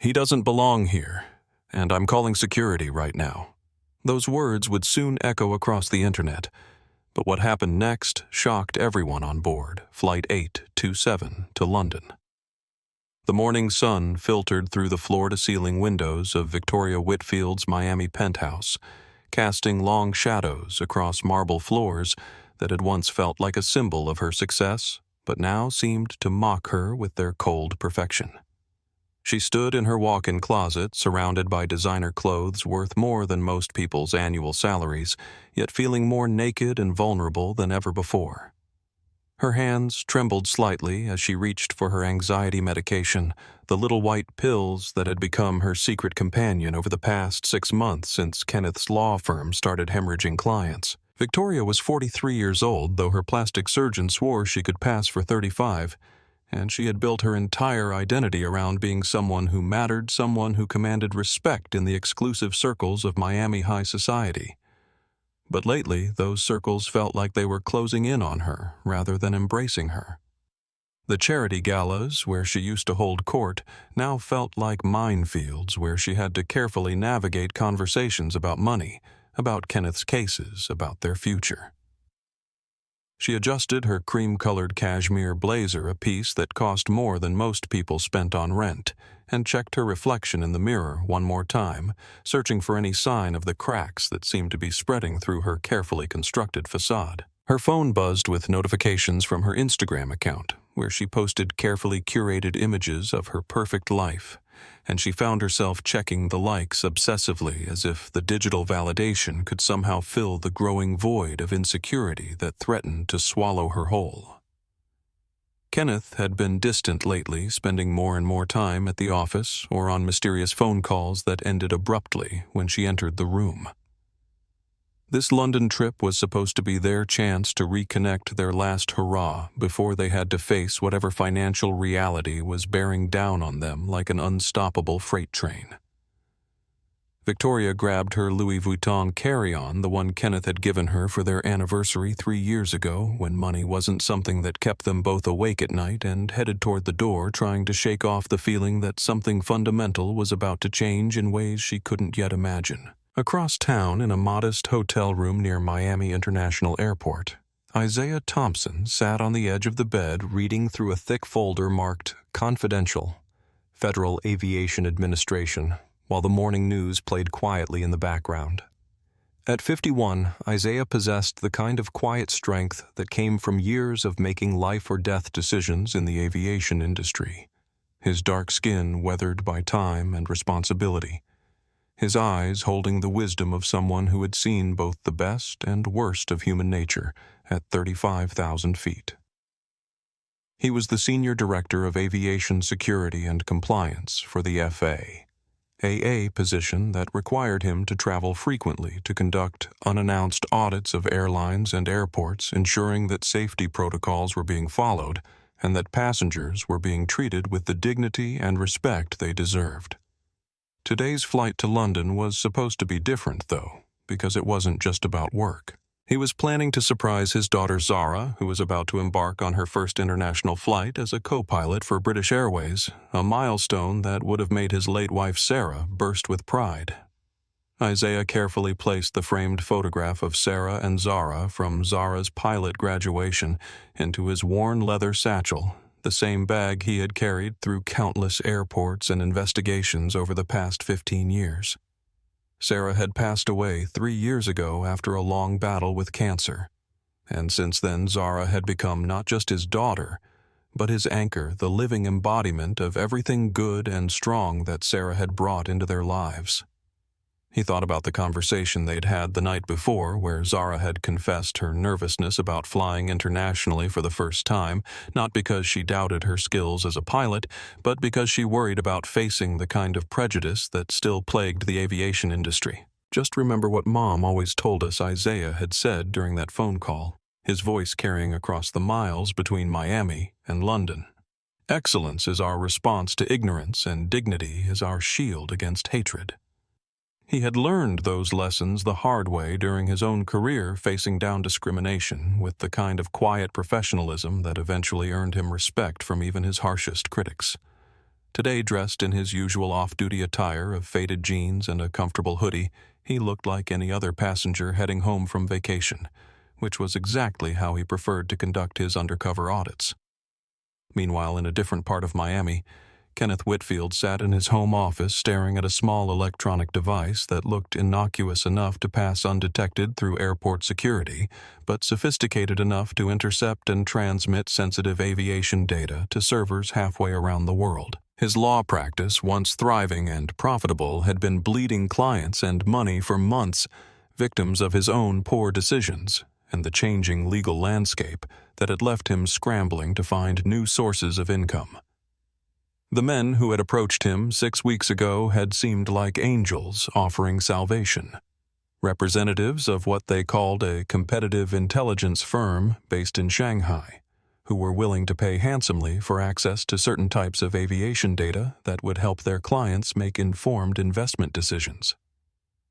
"He doesn't belong here, and I'm calling security right now." Those words would soon echo across the internet, but what happened next shocked everyone on board Flight 827 to London. The morning sun filtered through the floor-to-ceiling windows of Victoria Whitfield's Miami penthouse, casting long shadows across marble floors that had once felt like a symbol of her success, but now seemed to mock her with their cold perfection. She stood in her walk-in closet, surrounded by designer clothes worth more than most people's annual salaries, yet feeling more naked and vulnerable than ever before. Her hands trembled slightly as she reached for her anxiety medication, the little white pills that had become her secret companion over the past 6 months since Kenneth's law firm started hemorrhaging clients. Victoria was 43 years old, though her plastic surgeon swore she could pass for 35, and she had built her entire identity around being someone who mattered, someone who commanded respect in the exclusive circles of Miami high society. But lately, those circles felt like they were closing in on her rather than embracing her. The charity galas, where she used to hold court, now felt like minefields where she had to carefully navigate conversations about money, about Kenneth's cases, about their future. She adjusted her cream-colored cashmere blazer, a piece that cost more than most people spent on rent, and checked her reflection in the mirror one more time, searching for any sign of the cracks that seemed to be spreading through her carefully constructed facade. Her phone buzzed with notifications from her Instagram account, where she posted carefully curated images of her perfect life, and she found herself checking the likes obsessively as if the digital validation could somehow fill the growing void of insecurity that threatened to swallow her whole. Kenneth had been distant lately, spending more and more time at the office or on mysterious phone calls that ended abruptly when she entered the room. This London trip was supposed to be their chance to reconnect their last hurrah before they had to face whatever financial reality was bearing down on them like an unstoppable freight train. Victoria grabbed her Louis Vuitton carry-on, the one Kenneth had given her for their anniversary 3 years ago, when money wasn't something that kept them both awake at night, and headed toward the door, trying to shake off the feeling that something fundamental was about to change in ways she couldn't yet imagine. Across town, in a modest hotel room near Miami International Airport, Isaiah Thompson sat on the edge of the bed reading through a thick folder marked Confidential, Federal Aviation Administration, while the morning news played quietly in the background. At 51, Isaiah possessed the kind of quiet strength that came from years of making life-or-death decisions in the aviation industry, his dark skin weathered by time and responsibility, his eyes holding the wisdom of someone who had seen both the best and worst of human nature at 35,000 feet. He was the Senior Director of Aviation Security and Compliance for the FAA position that required him to travel frequently to conduct unannounced audits of airlines and airports, ensuring that safety protocols were being followed and that passengers were being treated with the dignity and respect they deserved. Today's flight to London was supposed to be different, though, because it wasn't just about work. He was planning to surprise his daughter Zara, who was about to embark on her first international flight as a co-pilot for British Airways, a milestone that would have made his late wife Sarah burst with pride. Isaiah carefully placed the framed photograph of Sarah and Zara from Zara's pilot graduation into his worn leather satchel, the same bag he had carried through countless airports and investigations over the past 15 years. Sarah had passed away 3 years ago after a long battle with cancer, and since then Zara had become not just his daughter, but his anchor, the living embodiment of everything good and strong that Sarah had brought into their lives. He thought about the conversation they'd had the night before, where Zara had confessed her nervousness about flying internationally for the first time, not because she doubted her skills as a pilot, but because she worried about facing the kind of prejudice that still plagued the aviation industry. "Just remember what Mom always told us," Isaiah had said during that phone call, his voice carrying across the miles between Miami and London. "Excellence is our response to ignorance, and dignity is our shield against hatred." He had learned those lessons the hard way during his own career, facing down discrimination with the kind of quiet professionalism that eventually earned him respect from even his harshest critics. Today, dressed in his usual off-duty attire of faded jeans and a comfortable hoodie, he looked like any other passenger heading home from vacation, which was exactly how he preferred to conduct his undercover audits. Meanwhile, in a different part of Miami, Kenneth Whitfield sat in his home office staring at a small electronic device that looked innocuous enough to pass undetected through airport security, but sophisticated enough to intercept and transmit sensitive aviation data to servers halfway around the world. His law practice, once thriving and profitable, had been bleeding clients and money for months, victims of his own poor decisions and the changing legal landscape that had left him scrambling to find new sources of income. The men who had approached him 6 weeks ago had seemed like angels offering salvation, representatives of what they called a competitive intelligence firm based in Shanghai, who were willing to pay handsomely for access to certain types of aviation data that would help their clients make informed investment decisions.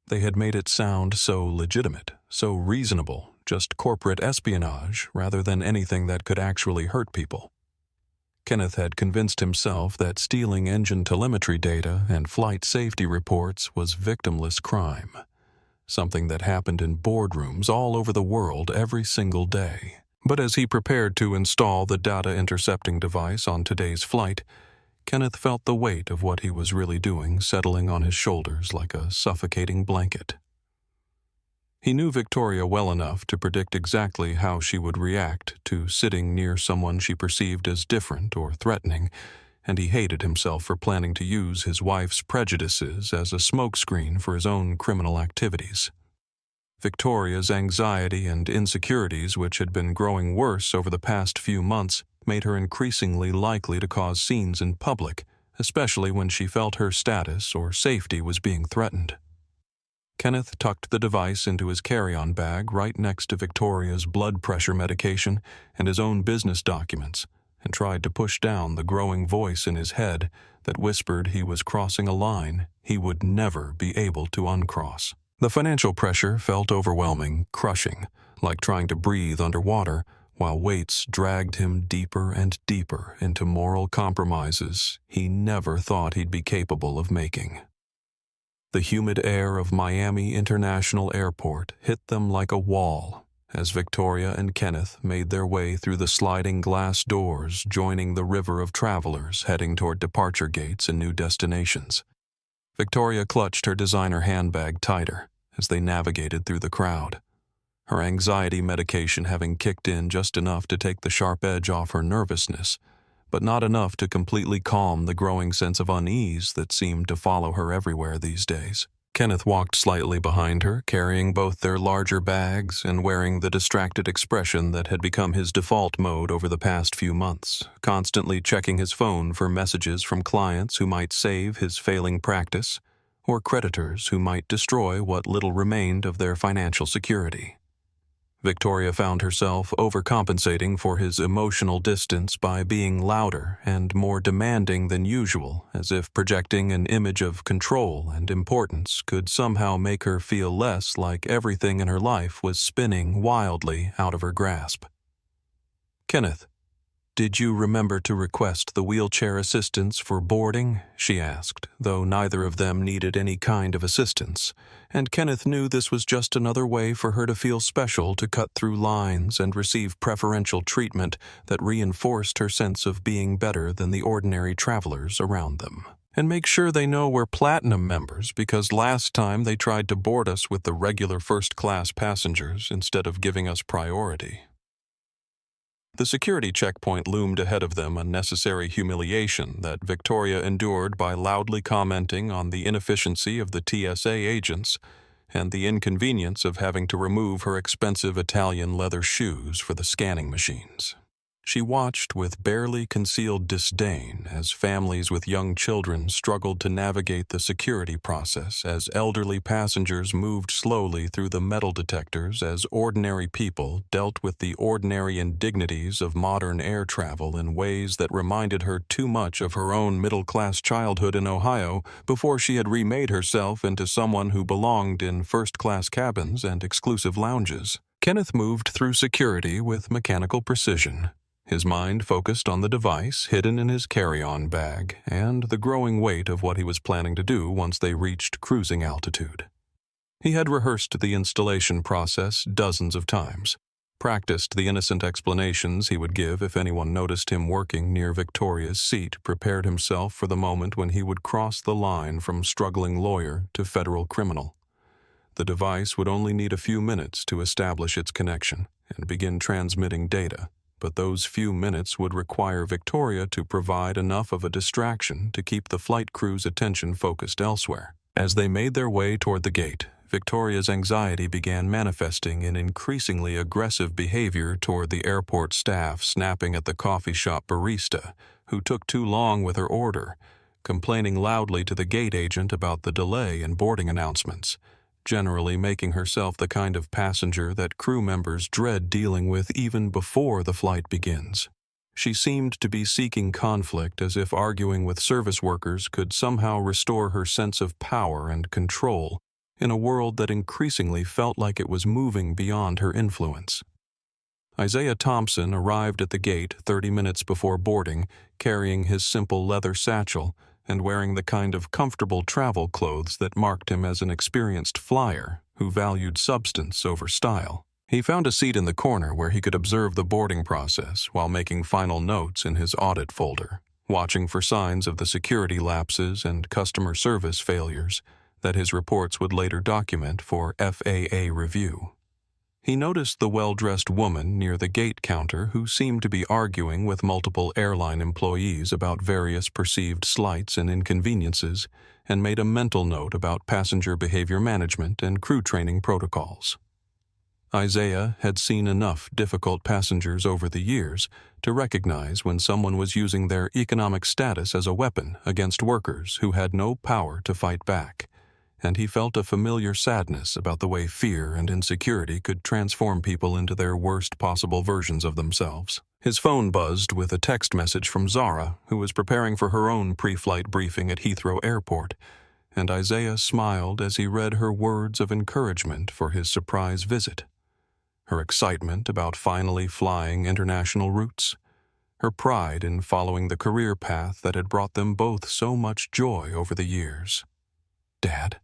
They had made it sound so legitimate, so reasonable, just corporate espionage rather than anything that could actually hurt people. Kenneth had convinced himself that stealing engine telemetry data and flight safety reports was victimless crime, something that happened in boardrooms all over the world every single day. But as he prepared to install the data intercepting device on today's flight, Kenneth felt the weight of what he was really doing settling on his shoulders like a suffocating blanket. He knew Victoria well enough to predict exactly how she would react to sitting near someone she perceived as different or threatening, and he hated himself for planning to use his wife's prejudices as a smokescreen for his own criminal activities. Victoria's anxiety and insecurities, which had been growing worse over the past few months, made her increasingly likely to cause scenes in public, especially when she felt her status or safety was being threatened. Kenneth tucked the device into his carry-on bag right next to Victoria's blood pressure medication and his own business documents, and tried to push down the growing voice in his head that whispered he was crossing a line he would never be able to uncross. The financial pressure felt overwhelming, crushing, like trying to breathe underwater, while weights dragged him deeper and deeper into moral compromises he never thought he'd be capable of making. The humid air of Miami International Airport hit them like a wall as Victoria and Kenneth made their way through the sliding glass doors joining the river of travelers heading toward departure gates and new destinations. Victoria clutched her designer handbag tighter as they navigated through the crowd, her anxiety medication having kicked in just enough to take the sharp edge off her nervousness, but not enough to completely calm the growing sense of unease that seemed to follow her everywhere these days. Kenneth walked slightly behind her, carrying both their larger bags and wearing the distracted expression that had become his default mode over the past few months, constantly checking his phone for messages from clients who might save his failing practice, or creditors who might destroy what little remained of their financial security. Victoria found herself overcompensating for his emotional distance by being louder and more demanding than usual, as if projecting an image of control and importance could somehow make her feel less like everything in her life was spinning wildly out of her grasp. "Kenneth, did you remember to request the wheelchair assistance for boarding?" she asked, though neither of them needed any kind of assistance, and Kenneth knew this was just another way for her to feel special, to cut through lines and receive preferential treatment that reinforced her sense of being better than the ordinary travelers around them. "And make sure they know we're platinum members, because last time they tried to board us with the regular first-class passengers instead of giving us priority." The security checkpoint loomed ahead of them, a necessary humiliation that Victoria endured by loudly commenting on the inefficiency of the TSA agents and the inconvenience of having to remove her expensive Italian leather shoes for the scanning machines. She watched with barely concealed disdain as families with young children struggled to navigate the security process, as elderly passengers moved slowly through the metal detectors, as ordinary people dealt with the ordinary indignities of modern air travel in ways that reminded her too much of her own middle-class childhood in Ohio before she had remade herself into someone who belonged in first-class cabins and exclusive lounges. Kenneth moved through security with mechanical precision, His mind focused on the device hidden in his carry-on bag and the growing weight of what he was planning to do once they reached cruising altitude. He had rehearsed the installation process dozens of times, practiced the innocent explanations he would give if anyone noticed him working near Victoria's seat, prepared himself for the moment when he would cross the line from struggling lawyer to federal criminal. The device would only need a few minutes to establish its connection and begin transmitting data, but those few minutes would require Victoria to provide enough of a distraction to keep the flight crew's attention focused elsewhere. As they made their way toward the gate, Victoria's anxiety began manifesting in increasingly aggressive behavior toward the airport staff, snapping at the coffee shop barista, who took too long with her order, complaining loudly to the gate agent about the delay in boarding announcements, generally making herself the kind of passenger that crew members dread dealing with even before the flight begins. She seemed to be seeking conflict, as if arguing with service workers could somehow restore her sense of power and control in a world that increasingly felt like it was moving beyond her influence. Isaiah Thompson arrived at the gate 30 minutes before boarding, carrying his simple leather satchel and wearing the kind of comfortable travel clothes that marked him as an experienced flyer who valued substance over style. He found a seat in the corner where he could observe the boarding process while making final notes in his audit folder, watching for signs of the security lapses and customer service failures that his reports would later document for FAA review. He noticed the well-dressed woman near the gate counter who seemed to be arguing with multiple airline employees about various perceived slights and inconveniences, and made a mental note about passenger behavior management and crew training protocols. Isaiah had seen enough difficult passengers over the years to recognize when someone was using their economic status as a weapon against workers who had no power to fight back, and he felt a familiar sadness about the way fear and insecurity could transform people into their worst possible versions of themselves. His phone buzzed with a text message from Zara, who was preparing for her own pre-flight briefing at Heathrow Airport, and Isaiah smiled as he read her words of encouragement for his surprise visit. Her excitement about finally flying international routes, her pride in following the career path that had brought them both so much joy over the years. "Dad,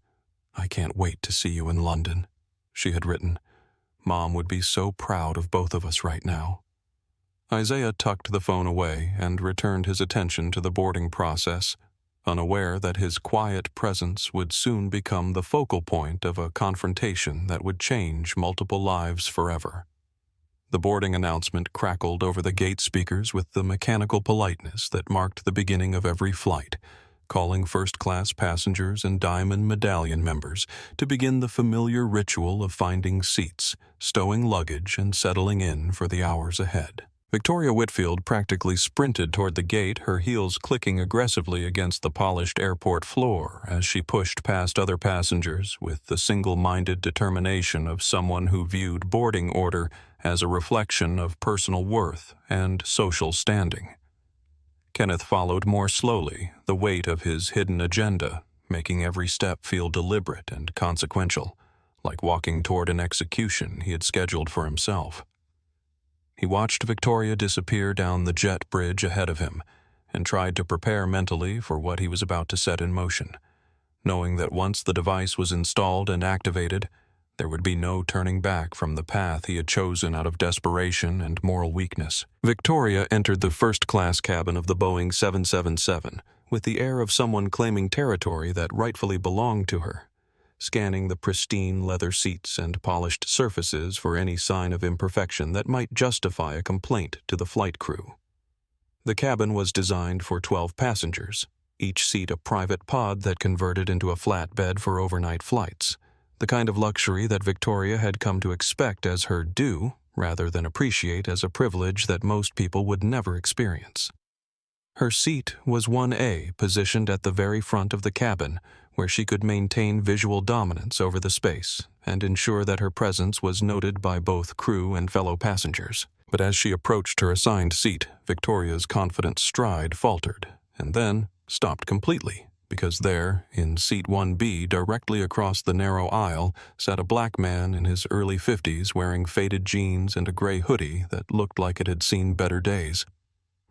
I can't wait to see you in London," she had written. "Mom would be so proud of both of us right now." Isaiah tucked the phone away and returned his attention to the boarding process, unaware that his quiet presence would soon become the focal point of a confrontation that would change multiple lives forever. The boarding announcement crackled over the gate speakers with the mechanical politeness that marked the beginning of every flight, calling first-class passengers and Diamond Medallion members to begin the familiar ritual of finding seats, stowing luggage, and settling in for the hours ahead. Victoria Whitfield practically sprinted toward the gate, her heels clicking aggressively against the polished airport floor as she pushed past other passengers with the single-minded determination of someone who viewed boarding order as a reflection of personal worth and social standing. Kenneth followed more slowly, the weight of his hidden agenda making every step feel deliberate and consequential, like walking toward an execution he had scheduled for himself. He watched Victoria disappear down the jet bridge ahead of him and tried to prepare mentally for what he was about to set in motion, knowing that once the device was installed and activated, there would be no turning back from the path he had chosen out of desperation and moral weakness. Victoria entered the first-class cabin of the Boeing 777 with the air of someone claiming territory that rightfully belonged to her, scanning the pristine leather seats and polished surfaces for any sign of imperfection that might justify a complaint to the flight crew. The cabin was designed for 12 passengers, each seat a private pod that converted into a flat bed for overnight flights, the kind of luxury that Victoria had come to expect as her due rather than appreciate as a privilege that most people would never experience. Her seat was 1A, positioned at the very front of the cabin, where she could maintain visual dominance over the space and ensure that her presence was noted by both crew and fellow passengers. But as she approached her assigned seat, Victoria's confident stride faltered and then stopped completely, because there, in seat 1B, directly across the narrow aisle, sat a black man in his early 50s wearing faded jeans and a gray hoodie that looked like it had seen better days,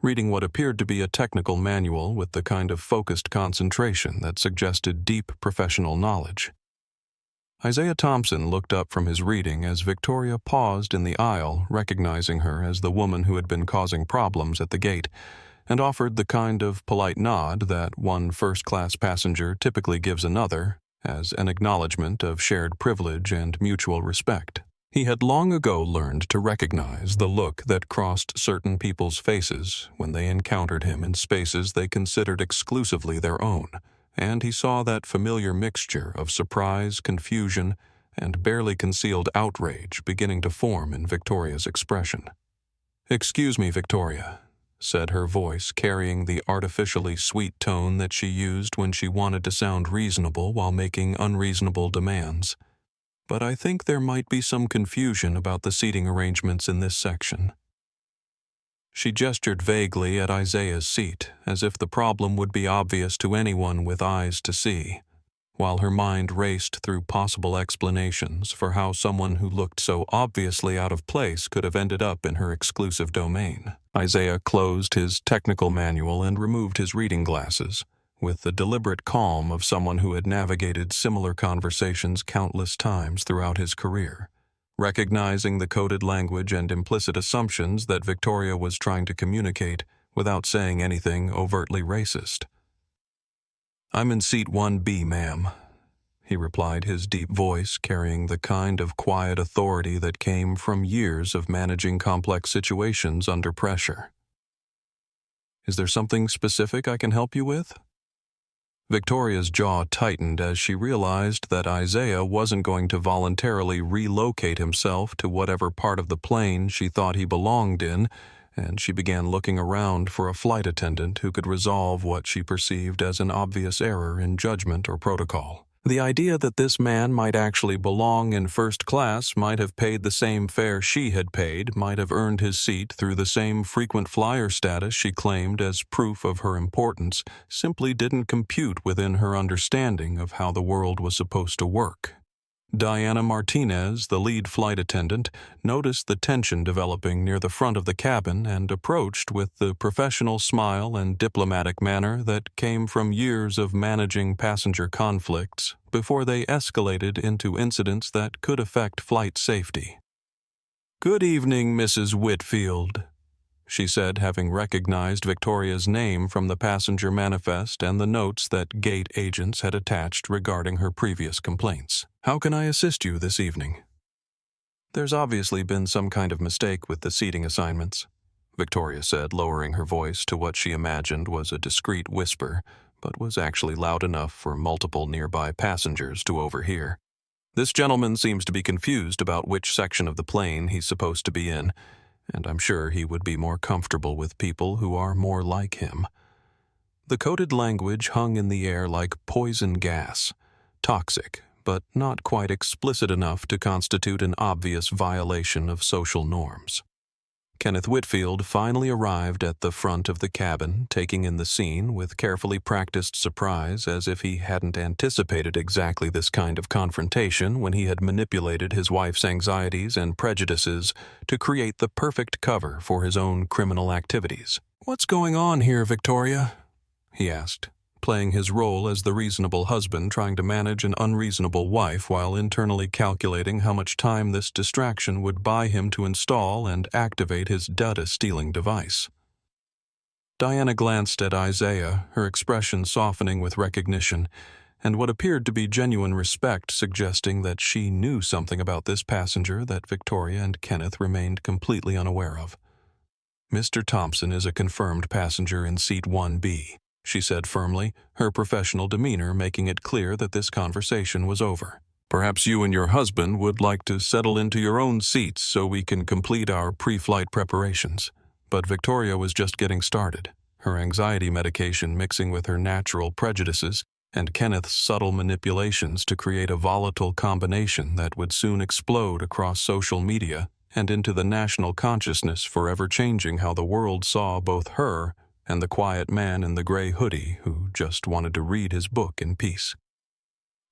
reading what appeared to be a technical manual with the kind of focused concentration that suggested deep professional knowledge. Isaiah Thompson looked up from his reading as Victoria paused in the aisle, recognizing her as the woman who had been causing problems at the gate, and offered the kind of polite nod that one first-class passenger typically gives another as an acknowledgement of shared privilege and mutual respect. He had long ago learned to recognize the look that crossed certain people's faces when they encountered him in spaces they considered exclusively their own, and he saw that familiar mixture of surprise, confusion, and barely concealed outrage beginning to form in Victoria's expression. "Excuse me, Victoria," said her voice, carrying the artificially sweet tone that she used when she wanted to sound reasonable while making unreasonable demands. "But I think there might be some confusion about the seating arrangements in this section." She gestured vaguely at Isaiah's seat, as if the problem would be obvious to anyone with eyes to see, while her mind raced through possible explanations for how someone who looked so obviously out of place could have ended up in her exclusive domain. Isaiah closed his technical manual and removed his reading glasses, with the deliberate calm of someone who had navigated similar conversations countless times throughout his career, recognizing the coded language and implicit assumptions that Victoria was trying to communicate without saying anything overtly racist. "I'm in seat 1B, ma'am," he replied, his deep voice carrying the kind of quiet authority that came from years of managing complex situations under pressure. "Is there something specific I can help you with?" Victoria's jaw tightened as she realized that Isaiah wasn't going to voluntarily relocate himself to whatever part of the plane she thought he belonged in, and she began looking around for a flight attendant who could resolve what she perceived as an obvious error in judgment or protocol. The idea that this man might actually belong in first class, might have paid the same fare she had paid, might have earned his seat through the same frequent flyer status she claimed as proof of her importance, simply didn't compute within her understanding of how the world was supposed to work. Diana Martinez, the lead flight attendant, noticed the tension developing near the front of the cabin and approached with the professional smile and diplomatic manner that came from years of managing passenger conflicts before they escalated into incidents that could affect flight safety. "Good evening, Mrs. Whitfield," she said, having recognized Victoria's name from the passenger manifest and the notes that gate agents had attached regarding her previous complaints. "How can I assist you this evening?" "There's obviously been some kind of mistake with the seating assignments," Victoria said, lowering her voice to what she imagined was a discreet whisper, but was actually loud enough for multiple nearby passengers to overhear. "This gentleman seems to be confused about which section of the plane he's supposed to be in, and I'm sure he would be more comfortable with people who are more like him." The coded language hung in the air like poison gas, toxic, but not quite explicit enough to constitute an obvious violation of social norms. Kenneth Whitfield finally arrived at the front of the cabin, taking in the scene with carefully practiced surprise, as if he hadn't anticipated exactly this kind of confrontation when he had manipulated his wife's anxieties and prejudices to create the perfect cover for his own criminal activities. "What's going on here, Victoria?" he asked, playing his role as the reasonable husband trying to manage an unreasonable wife while internally calculating how much time this distraction would buy him to install and activate his data-stealing device. Diana glanced at Isaiah, her expression softening with recognition, and what appeared to be genuine respect suggesting that she knew something about this passenger that Victoria and Kenneth remained completely unaware of. "Mr. Thompson is a confirmed passenger in seat 1B. She said firmly, her professional demeanor making it clear that this conversation was over. "Perhaps you and your husband would like to settle into your own seats so we can complete our pre-flight preparations." But Victoria was just getting started, her anxiety medication mixing with her natural prejudices and Kenneth's subtle manipulations to create a volatile combination that would soon explode across social media and into the national consciousness, forever changing how the world saw both her and the quiet man in the gray hoodie who just wanted to read his book in peace.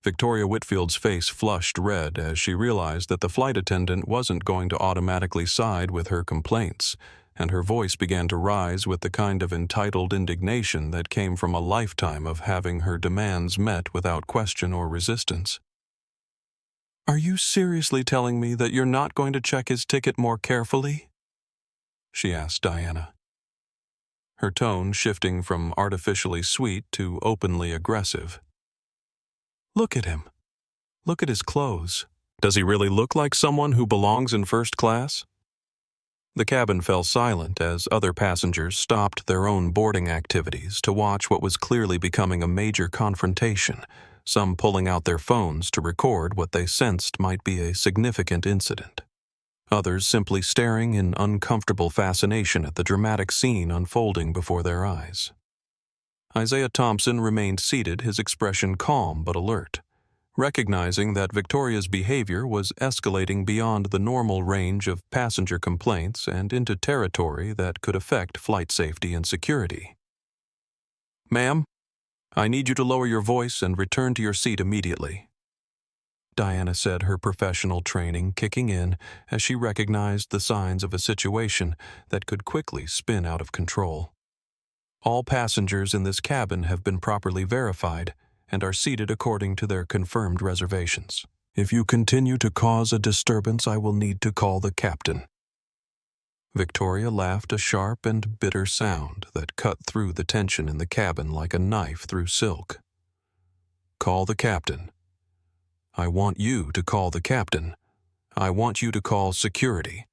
Victoria Whitfield's face flushed red as she realized that the flight attendant wasn't going to automatically side with her complaints, and her voice began to rise with the kind of entitled indignation that came from a lifetime of having her demands met without question or resistance. "Are you seriously telling me that you're not going to check his ticket more carefully?" she asked Diana, her tone shifting from artificially sweet to openly aggressive. "Look at him. Look at his clothes. Does he really look like someone who belongs in first class?" The cabin fell silent as other passengers stopped their own boarding activities to watch what was clearly becoming a major confrontation, some pulling out their phones to record what they sensed might be a significant incident. Others simply staring in uncomfortable fascination at the dramatic scene unfolding before their eyes. Isaiah Thompson remained seated, his expression calm but alert, recognizing that Victoria's behavior was escalating beyond the normal range of passenger complaints and into territory that could affect flight safety and security. "Ma'am, I need you to lower your voice and return to your seat immediately," Diana said, her professional training kicking in as she recognized the signs of a situation that could quickly spin out of control. "All passengers in this cabin have been properly verified and are seated according to their confirmed reservations. If you continue to cause a disturbance, I will need to call the captain." Victoria laughed, a sharp and bitter sound that cut through the tension in the cabin like a knife through silk. "Call the captain. I want you to call the captain. I want you to call security.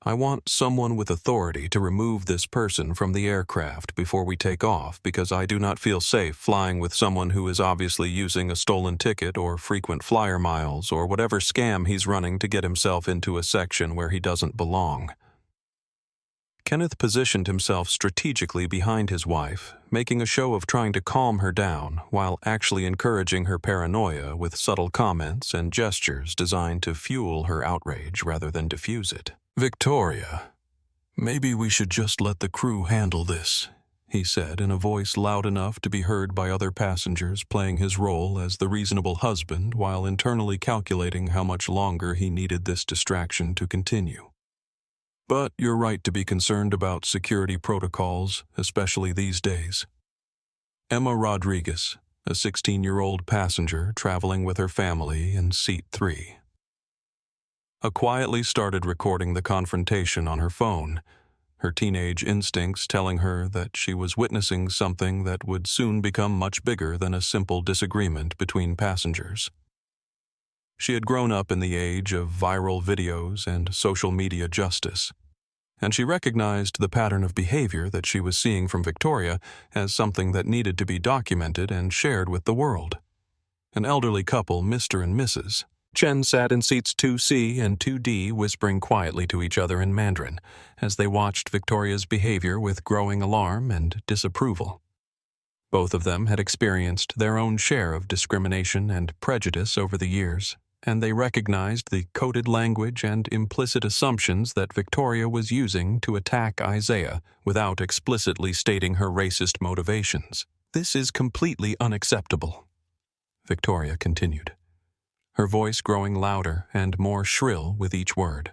I want someone with authority to remove this person from the aircraft before we take off because I do not feel safe flying with someone who is obviously using a stolen ticket or frequent flyer miles or whatever scam he's running to get himself into a section where he doesn't belong." Kenneth positioned himself strategically behind his wife, making a show of trying to calm her down while actually encouraging her paranoia with subtle comments and gestures designed to fuel her outrage rather than diffuse it. "Victoria, maybe we should just let the crew handle this," he said in a voice loud enough to be heard by other passengers, playing his role as the reasonable husband while internally calculating how much longer he needed this distraction to continue. "But you're right to be concerned about security protocols, especially these days." Emma Rodriguez, a 16-year-old passenger traveling with her family in seat 3. Quietly started recording the confrontation on her phone, her teenage instincts telling her that she was witnessing something that would soon become much bigger than a simple disagreement between passengers. She had grown up in the age of viral videos and social media justice, and she recognized the pattern of behavior that she was seeing from Victoria as something that needed to be documented and shared with the world. An elderly couple, Mr. and Mrs. Chen, sat in seats 2C and 2D whispering quietly to each other in Mandarin as they watched Victoria's behavior with growing alarm and disapproval. Both of them had experienced their own share of discrimination and prejudice over the years, and they recognized the coded language and implicit assumptions that Victoria was using to attack Isaiah without explicitly stating her racist motivations. "This is completely unacceptable," Victoria continued, her voice growing louder and more shrill with each word.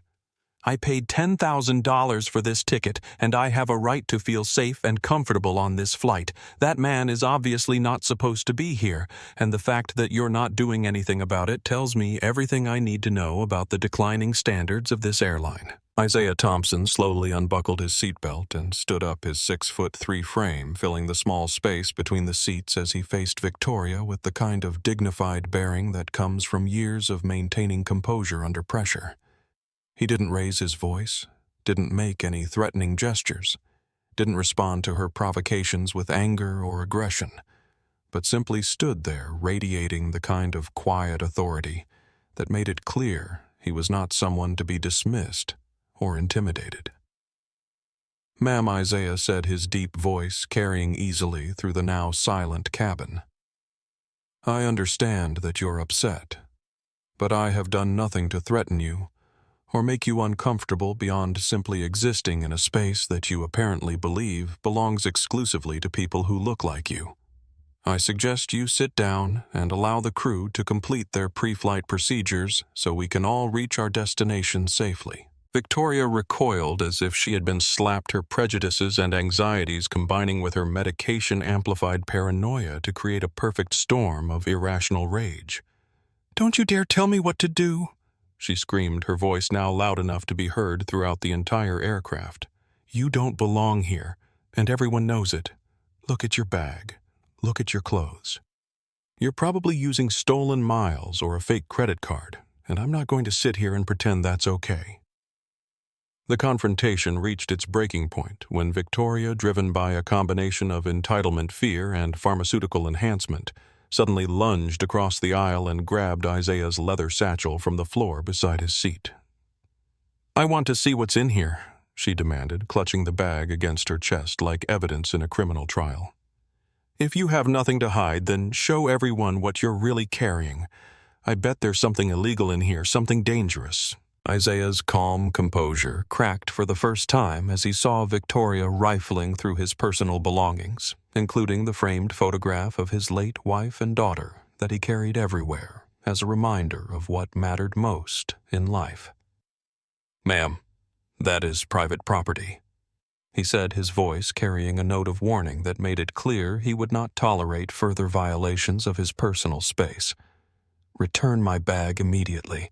"I paid $10,000 for this ticket, and I have a right to feel safe and comfortable on this flight. That man is obviously not supposed to be here, and the fact that you're not doing anything about it tells me everything I need to know about the declining standards of this airline." Isaiah Thompson slowly unbuckled his seatbelt and stood up, his 6'3" frame filling the small space between the seats as he faced Victoria with the kind of dignified bearing that comes from years of maintaining composure under pressure. He didn't raise his voice, didn't make any threatening gestures, didn't respond to her provocations with anger or aggression, but simply stood there radiating the kind of quiet authority that made it clear he was not someone to be dismissed or intimidated. "Ma'am," Isaiah said, his deep voice carrying easily through the now silent cabin. "I understand that you're upset, but I have done nothing to threaten you or make you uncomfortable beyond simply existing in a space that you apparently believe belongs exclusively to people who look like you. I suggest you sit down and allow the crew to complete their pre-flight procedures so we can all reach our destination safely." Victoria recoiled as if she had been slapped, her prejudices and anxieties combining with her medication-amplified paranoia to create a perfect storm of irrational rage. "Don't you dare tell me what to do!" she screamed, her voice now loud enough to be heard throughout the entire aircraft. "You don't belong here, and everyone knows it. Look at your bag. Look at your clothes. You're probably using stolen miles or a fake credit card, and I'm not going to sit here and pretend that's okay." The confrontation reached its breaking point when Victoria, driven by a combination of entitlement fear and pharmaceutical enhancement, suddenly lunged across the aisle and grabbed Isaiah's leather satchel from the floor beside his seat. "I want to see what's in here," she demanded, clutching the bag against her chest like evidence in a criminal trial. "If you have nothing to hide, then show everyone what you're really carrying. I bet there's something illegal in here, something dangerous." Isaiah's calm composure cracked for the first time as he saw Victoria rifling through his personal belongings, including the framed photograph of his late wife and daughter that he carried everywhere as a reminder of what mattered most in life. "Ma'am, that is private property," he said, his voice carrying a note of warning that made it clear he would not tolerate further violations of his personal space. "Return my bag immediately."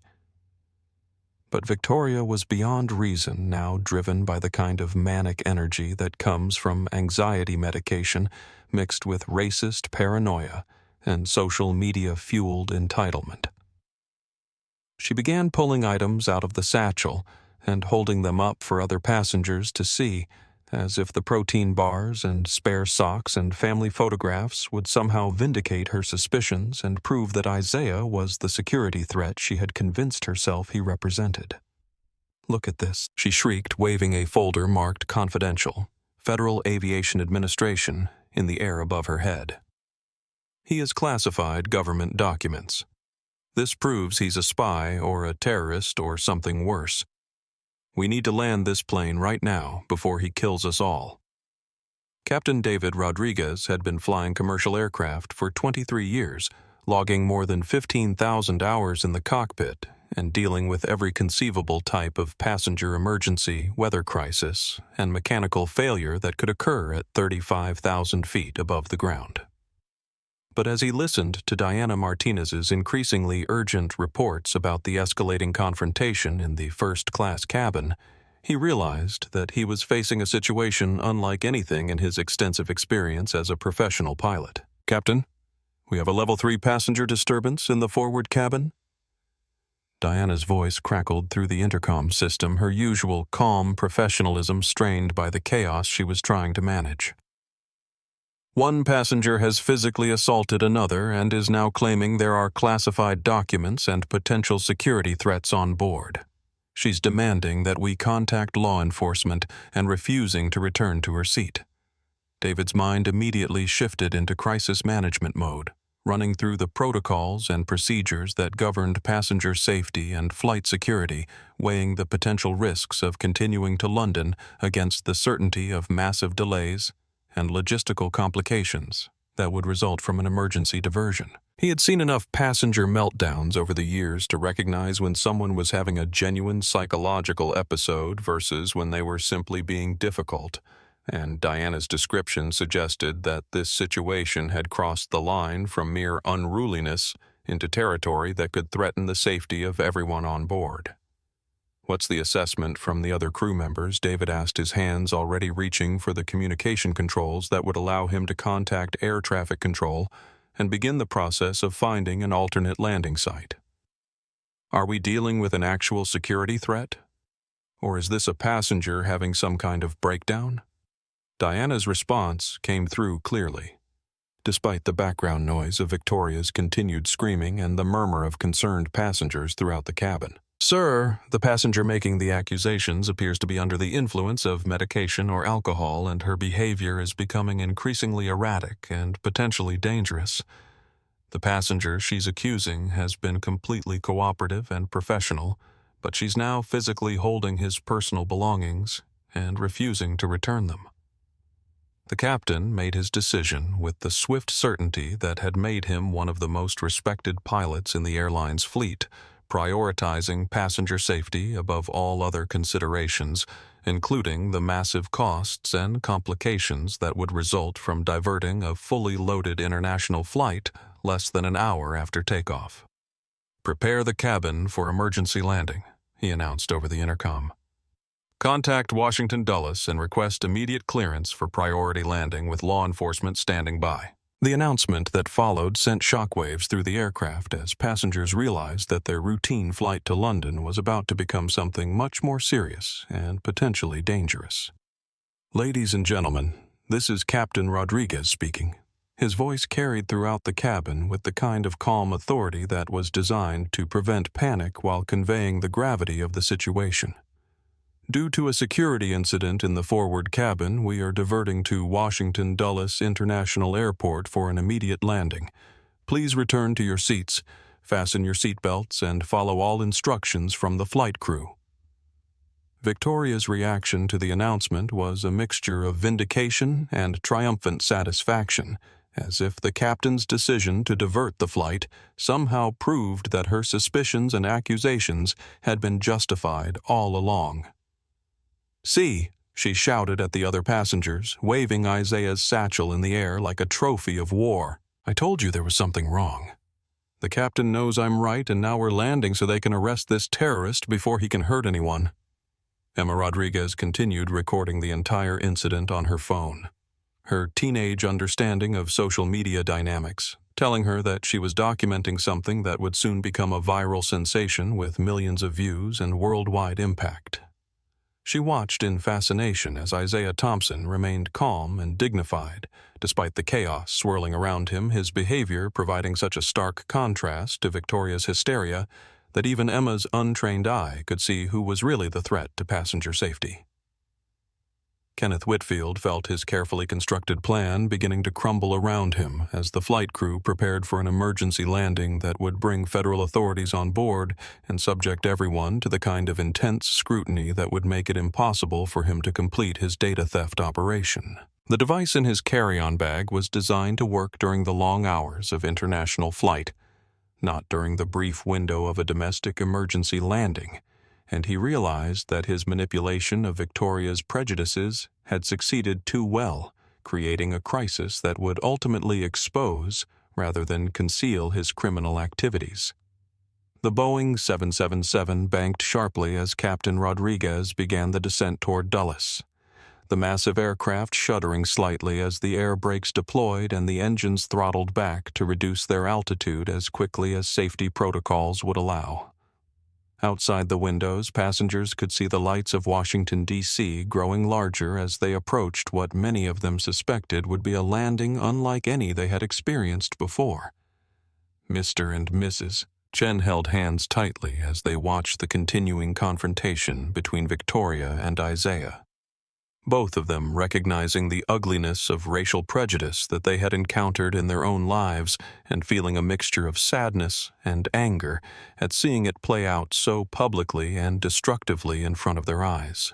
But Victoria was beyond reason now, driven by the kind of manic energy that comes from anxiety medication mixed with racist paranoia and social media-fueled entitlement. She began pulling items out of the satchel and holding them up for other passengers to see, as if the protein bars and spare socks and family photographs would somehow vindicate her suspicions and prove that Isaiah was the security threat she had convinced herself he represented. "Look at this," she shrieked, waving a folder marked "Confidential, Federal Aviation Administration" in the air above her head. "He has classified government documents. This proves he's a spy or a terrorist or something worse. We need to land this plane right now before he kills us all." Captain David Rodriguez had been flying commercial aircraft for 23 years, logging more than 15,000 hours in the cockpit and dealing with every conceivable type of passenger emergency, weather crisis, and mechanical failure that could occur at 35,000 feet above the ground. But as he listened to Diana Martinez's increasingly urgent reports about the escalating confrontation in the first-class cabin, he realized that he was facing a situation unlike anything in his extensive experience as a professional pilot. "Captain, we have a Level 3 passenger disturbance in the forward cabin." Diana's voice crackled through the intercom system, her usual calm professionalism strained by the chaos she was trying to manage. "One passenger has physically assaulted another and is now claiming there are classified documents and potential security threats on board. She's demanding that we contact law enforcement and refusing to return to her seat." David's mind immediately shifted into crisis management mode, running through the protocols and procedures that governed passenger safety and flight security, weighing the potential risks of continuing to London against the certainty of massive delays and logistical complications that would result from an emergency diversion. He had seen enough passenger meltdowns over the years to recognize when someone was having a genuine psychological episode versus when they were simply being difficult, and Diana's description suggested that this situation had crossed the line from mere unruliness into territory that could threaten the safety of everyone on board. "What's the assessment from the other crew members?" David asked, his hands already reaching for the communication controls that would allow him to contact air traffic control and begin the process of finding an alternate landing site. "Are we dealing with an actual security threat? Or is this a passenger having some kind of breakdown?" Diana's response came through clearly, despite the background noise of Victoria's continued screaming and the murmur of concerned passengers throughout the cabin. "Sir, the passenger making the accusations appears to be under the influence of medication or alcohol, and her behavior is becoming increasingly erratic and potentially dangerous. The passenger she's accusing has been completely cooperative and professional, but she's now physically holding his personal belongings and refusing to return them. The captain made his decision with the swift certainty that had made him one of the most respected pilots in the airline's fleet, prioritizing passenger safety above all other considerations, including the massive costs and complications that would result from diverting a fully loaded international flight less than an hour after takeoff. "Prepare the cabin for emergency landing," he announced over the intercom. "Contact Washington Dulles and request immediate clearance for priority landing with law enforcement standing by." The announcement that followed sent shockwaves through the aircraft as passengers realized that their routine flight to London was about to become something much more serious and potentially dangerous. "Ladies and gentlemen, this is Captain Rodriguez speaking." His voice carried throughout the cabin with the kind of calm authority that was designed to prevent panic while conveying the gravity of the situation. "Due to a security incident in the forward cabin, we are diverting to Washington Dulles International Airport for an immediate landing. Please return to your seats, fasten your seatbelts, and follow all instructions from the flight crew." Victoria's reaction to the announcement was a mixture of vindication and triumphant satisfaction, as if the captain's decision to divert the flight somehow proved that her suspicions and accusations had been justified all along. "See," she shouted at the other passengers, waving Isaiah's satchel in the air like a trophy of war. "I told you there was something wrong. The captain knows I'm right, and now we're landing so they can arrest this terrorist before he can hurt anyone." Emma Rodriguez continued recording the entire incident on her phone, her teenage understanding of social media dynamics telling her that she was documenting something that would soon become a viral sensation with millions of views and worldwide impact. She watched in fascination as Isaiah Thompson remained calm and dignified, despite the chaos swirling around him, his behavior providing such a stark contrast to Victoria's hysteria that even Emma's untrained eye could see who was really the threat to passenger safety. Kenneth Whitfield felt his carefully constructed plan beginning to crumble around him as the flight crew prepared for an emergency landing that would bring federal authorities on board and subject everyone to the kind of intense scrutiny that would make it impossible for him to complete his data theft operation. The device in his carry-on bag was designed to work during the long hours of international flight, not during the brief window of a domestic emergency landing, and he realized that his manipulation of Victoria's prejudices had succeeded too well, creating a crisis that would ultimately expose rather than conceal his criminal activities. The Boeing 777 banked sharply as Captain Rodriguez began the descent toward Dulles, the massive aircraft shuddering slightly as the air brakes deployed and the engines throttled back to reduce their altitude as quickly as safety protocols would allow. Outside the windows, passengers could see the lights of Washington, D.C. growing larger as they approached what many of them suspected would be a landing unlike any they had experienced before. Mr. and Mrs. Chen held hands tightly as they watched the continuing confrontation between Victoria and Isaiah, both of them recognizing the ugliness of racial prejudice that they had encountered in their own lives and feeling a mixture of sadness and anger at seeing it play out so publicly and destructively in front of their eyes.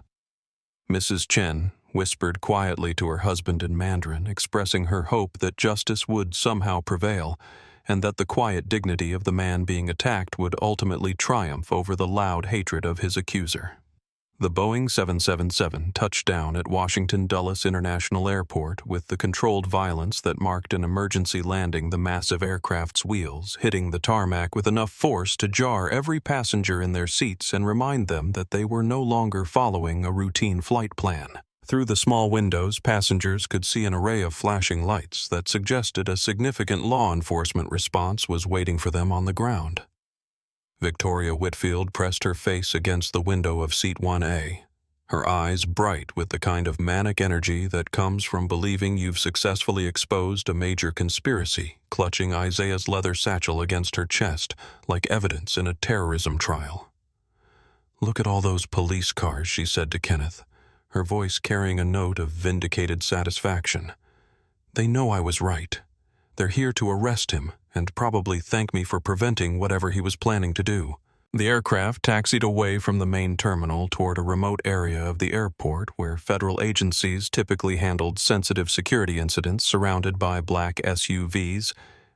Mrs. Chen whispered quietly to her husband in Mandarin, expressing her hope that justice would somehow prevail and that the quiet dignity of the man being attacked would ultimately triumph over the loud hatred of his accuser. The Boeing 777 touched down at Washington Dulles International Airport with the controlled violence that marked an emergency landing, the massive aircraft's wheels hitting the tarmac with enough force to jar every passenger in their seats and remind them that they were no longer following a routine flight plan. Through the small windows, passengers could see an array of flashing lights that suggested a significant law enforcement response was waiting for them on the ground. Victoria Whitfield pressed her face against the window of seat 1A, her eyes bright with the kind of manic energy that comes from believing you've successfully exposed a major conspiracy, clutching Isaiah's leather satchel against her chest like evidence in a terrorism trial. "Look at all those police cars," she said to Kenneth, her voice carrying a note of vindicated satisfaction. "They know I was right. They're here to arrest him and probably thank me for preventing whatever he was planning to do." The aircraft taxied away from the main terminal toward a remote area of the airport where federal agencies typically handled sensitive security incidents surrounded by black SUVs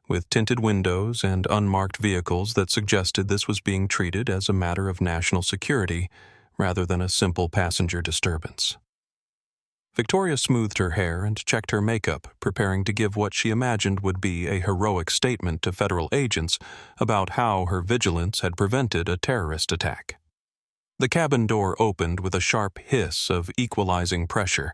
with tinted windows and unmarked vehicles that suggested this was being treated as a matter of national security rather than a simple passenger disturbance. Victoria smoothed her hair and checked her makeup, preparing to give what she imagined would be a heroic statement to federal agents about how her vigilance had prevented a terrorist attack. The cabin door opened with a sharp hiss of equalizing pressure,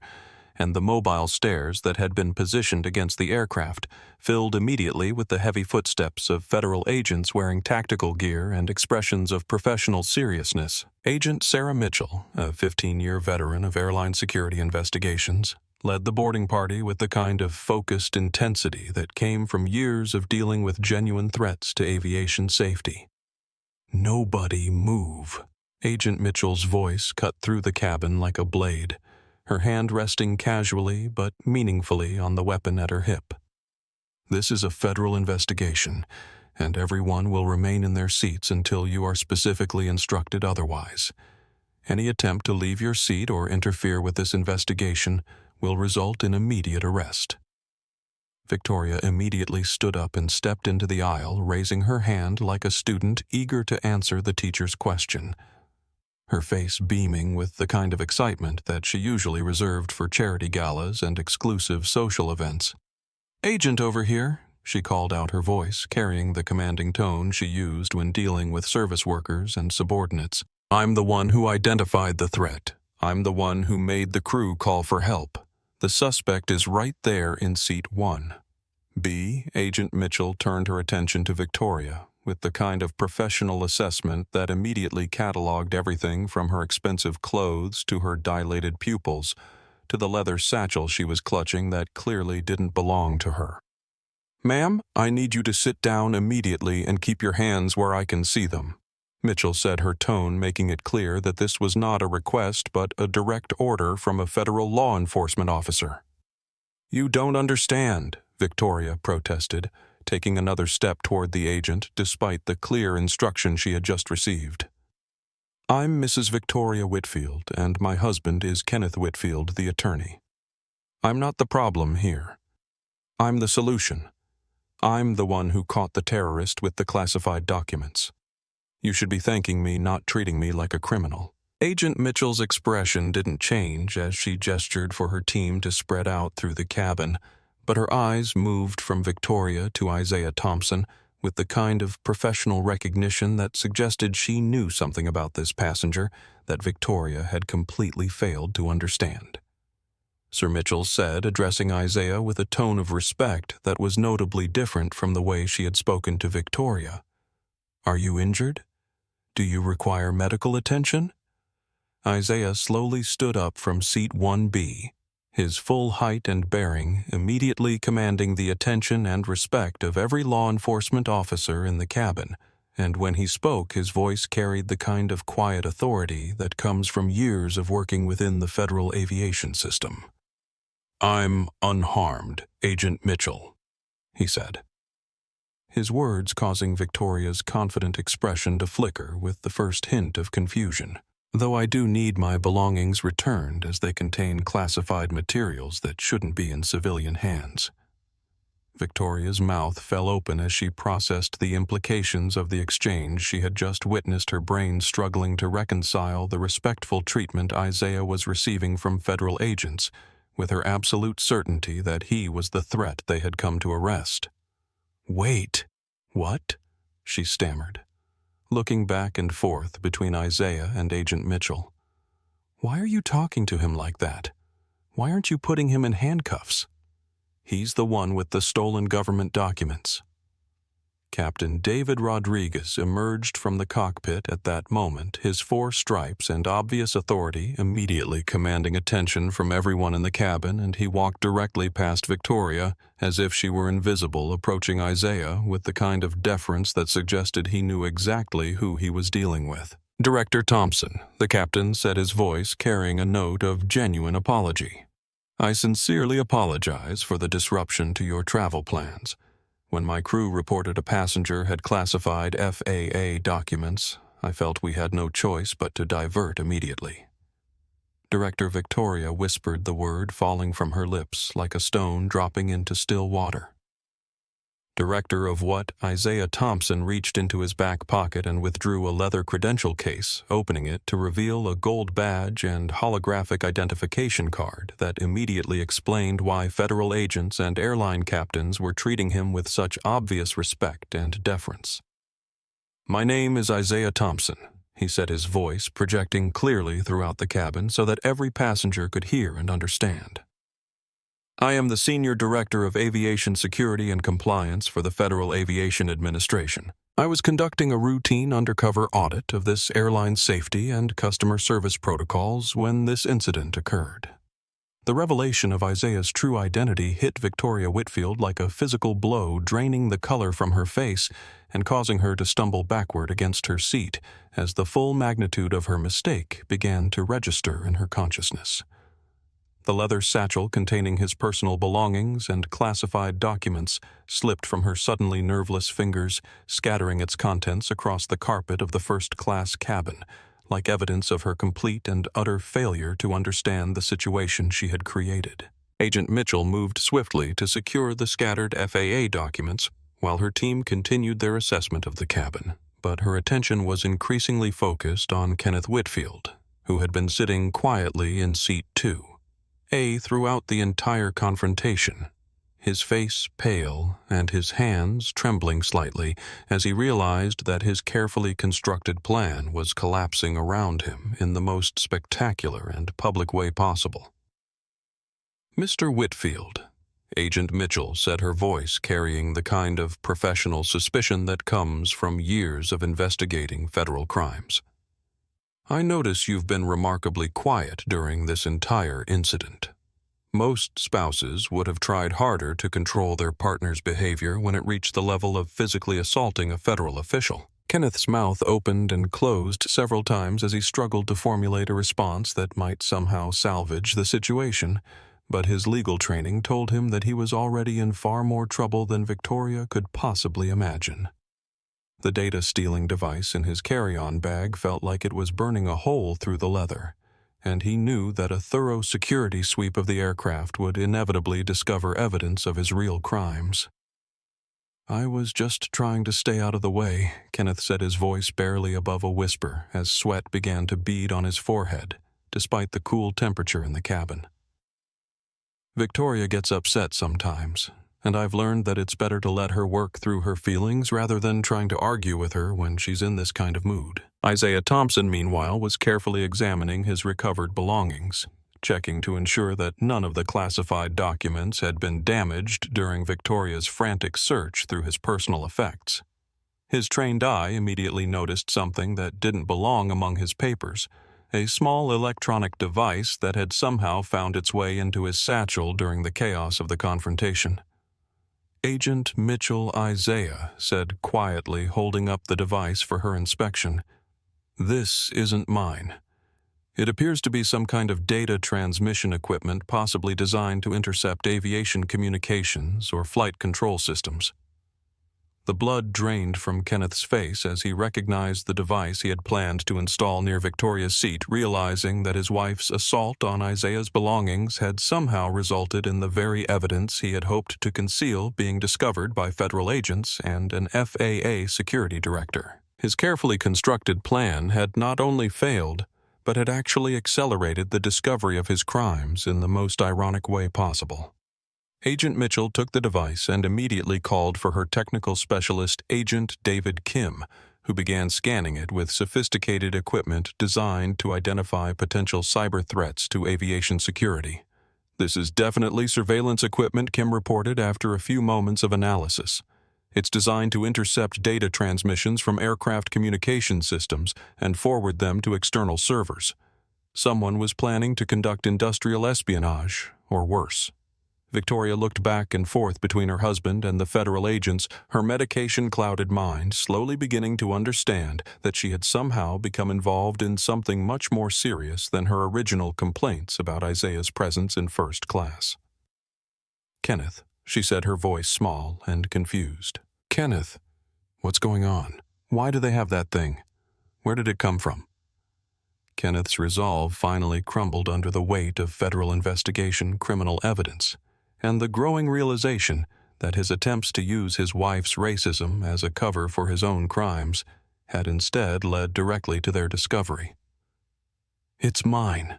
and the mobile stairs that had been positioned against the aircraft filled immediately with the heavy footsteps of federal agents wearing tactical gear and expressions of professional seriousness. Agent Sarah Mitchell, a 15-year veteran of airline security investigations, led the boarding party with the kind of focused intensity that came from years of dealing with genuine threats to aviation safety. "Nobody move." Agent Mitchell's voice cut through the cabin like a blade, her hand resting casually but meaningfully on the weapon at her hip. "This is a federal investigation, and everyone will remain in their seats until you are specifically instructed otherwise. Any attempt to leave your seat or interfere with this investigation will result in immediate arrest." Victoria immediately stood up and stepped into the aisle, raising her hand like a student eager to answer the teacher's question, her face beaming with the kind of excitement that she usually reserved for charity galas and exclusive social events. "Agent over here," she called out, her voice carrying the commanding tone she used when dealing with service workers and subordinates. "I'm the one who identified the threat. I'm the one who made the crew call for help. The suspect is right there in seat 1. B." Agent Mitchell turned her attention to Victoria with the kind of professional assessment that immediately cataloged everything from her expensive clothes to her dilated pupils to the leather satchel she was clutching that clearly didn't belong to her. "Ma'am, I need you to sit down immediately and keep your hands where I can see them," Mitchell said, her tone making it clear that this was not a request but a direct order from a federal law enforcement officer. "You don't understand," Victoria protested, taking another step toward the agent despite the clear instruction she had just received. "I'm Mrs. Victoria Whitfield, and my husband is Kenneth Whitfield, the attorney. I'm not the problem here. I'm the solution. I'm the one who caught the terrorist with the classified documents. You should be thanking me, not treating me like a criminal." Agent Mitchell's expression didn't change as she gestured for her team to spread out through the cabin, but her eyes moved from Victoria to Isaiah Thompson with the kind of professional recognition that suggested she knew something about this passenger that Victoria had completely failed to understand. Sir Mitchell said, addressing Isaiah with a tone of respect that was notably different from the way she had spoken to Victoria. "Are you injured? Do you require medical attention?" Isaiah slowly stood up from seat 1B, his full height and bearing immediately commanding the attention and respect of every law enforcement officer in the cabin, and when he spoke his voice carried the kind of quiet authority that comes from years of working within the federal aviation system. "I'm unharmed, Agent Mitchell," he said, his words causing Victoria's confident expression to flicker with the first hint of confusion. "Though I do need my belongings returned as they contain classified materials that shouldn't be in civilian hands." Victoria's mouth fell open as she processed the implications of the exchange she had just witnessed, her brain struggling to reconcile the respectful treatment Isaiah was receiving from federal agents with her absolute certainty that he was the threat they had come to arrest. "Wait, what?" she stammered, looking back and forth between Isaiah and Agent Mitchell. "Why are you talking to him like that? Why aren't you putting him in handcuffs? He's the one with the stolen government documents." Captain David Rodriguez emerged from the cockpit at that moment, his 4 stripes and obvious authority immediately commanding attention from everyone in the cabin, and he walked directly past Victoria as if she were invisible, approaching Isaiah with the kind of deference that suggested he knew exactly who he was dealing with. "Director Thompson," the captain said, his voice carrying a note of genuine apology. "I sincerely apologize for the disruption to your travel plans. When my crew reported a passenger had classified FAA documents, I felt we had no choice but to divert immediately. Director Victoria whispered the word falling from her lips like a stone dropping into still water. Director of what? Isaiah Thompson reached into his back pocket and withdrew a leather credential case, opening it to reveal a gold badge and holographic identification card that immediately explained why federal agents and airline captains were treating him with such obvious respect and deference. "My name is Isaiah Thompson," he said, his voice projecting clearly throughout the cabin so that every passenger could hear and understand. "I am the Senior Director of Aviation Security and Compliance for the Federal Aviation Administration. I was conducting a routine undercover audit of this airline's safety and customer service protocols when this incident occurred." The revelation of Isaiah's true identity hit Victoria Whitfield like a physical blow, draining the color from her face and causing her to stumble backward against her seat as the full magnitude of her mistake began to register in her consciousness. The leather satchel containing his personal belongings and classified documents slipped from her suddenly nerveless fingers, scattering its contents across the carpet of the first-class cabin, like evidence of her complete and utter failure to understand the situation she had created. Agent Mitchell moved swiftly to secure the scattered FAA documents while her team continued their assessment of the cabin, but her attention was increasingly focused on Kenneth Whitfield, who had been sitting quietly in seat 2. Throughout the entire confrontation, his face pale and his hands trembling slightly as he realized that his carefully constructed plan was collapsing around him in the most spectacular and public way possible. "Mr. Whitfield," Agent Mitchell said, her voice carrying the kind of professional suspicion that comes from years of investigating federal crimes. "I notice you've been remarkably quiet during this entire incident. Most spouses would have tried harder to control their partner's behavior when it reached the level of physically assaulting a federal official." Kenneth's mouth opened and closed several times as he struggled to formulate a response that might somehow salvage the situation, but his legal training told him that he was already in far more trouble than Victoria could possibly imagine. The data-stealing device in his carry-on bag felt like it was burning a hole through the leather, and he knew that a thorough security sweep of the aircraft would inevitably discover evidence of his real crimes. "I was just trying to stay out of the way," Kenneth said, his voice barely above a whisper as sweat began to bead on his forehead, despite the cool temperature in the cabin. "Victoria gets upset sometimes, and I've learned that it's better to let her work through her feelings rather than trying to argue with her when she's in this kind of mood." Isaiah Thompson, meanwhile, was carefully examining his recovered belongings, checking to ensure that none of the classified documents had been damaged during Victoria's frantic search through his personal effects. His trained eye immediately noticed something that didn't belong among his papers, a small electronic device that had somehow found its way into his satchel during the chaos of the confrontation. Agent Mitchell Isaiah said quietly, holding up the device for her inspection, "This isn't mine. It appears to be some kind of data transmission equipment possibly designed to intercept aviation communications or flight control systems." The blood drained from Kenneth's face as he recognized the device he had planned to install near Victoria's seat, realizing that his wife's assault on Isaiah's belongings had somehow resulted in the very evidence he had hoped to conceal being discovered by federal agents and an FAA security director. His carefully constructed plan had not only failed, but had actually accelerated the discovery of his crimes in the most ironic way possible. Agent Mitchell took the device and immediately called for her technical specialist, Agent David Kim, who began scanning it with sophisticated equipment designed to identify potential cyber threats to aviation security. "This is definitely surveillance equipment," Kim reported after a few moments of analysis. "It's designed to intercept data transmissions from aircraft communication systems and forward them to external servers. Someone was planning to conduct industrial espionage, or worse." Victoria looked back and forth between her husband and the federal agents, her medication-clouded mind slowly beginning to understand that she had somehow become involved in something much more serious than her original complaints about Isaiah's presence in first class. "Kenneth," she said, her voice small and confused. "Kenneth, what's going on? Why do they have that thing? Where did it come from? Kenneth's resolve finally crumbled under the weight of federal investigation criminal evidence, and the growing realization that his attempts to use his wife's racism as a cover for his own crimes had instead led directly to their discovery. "It's mine,"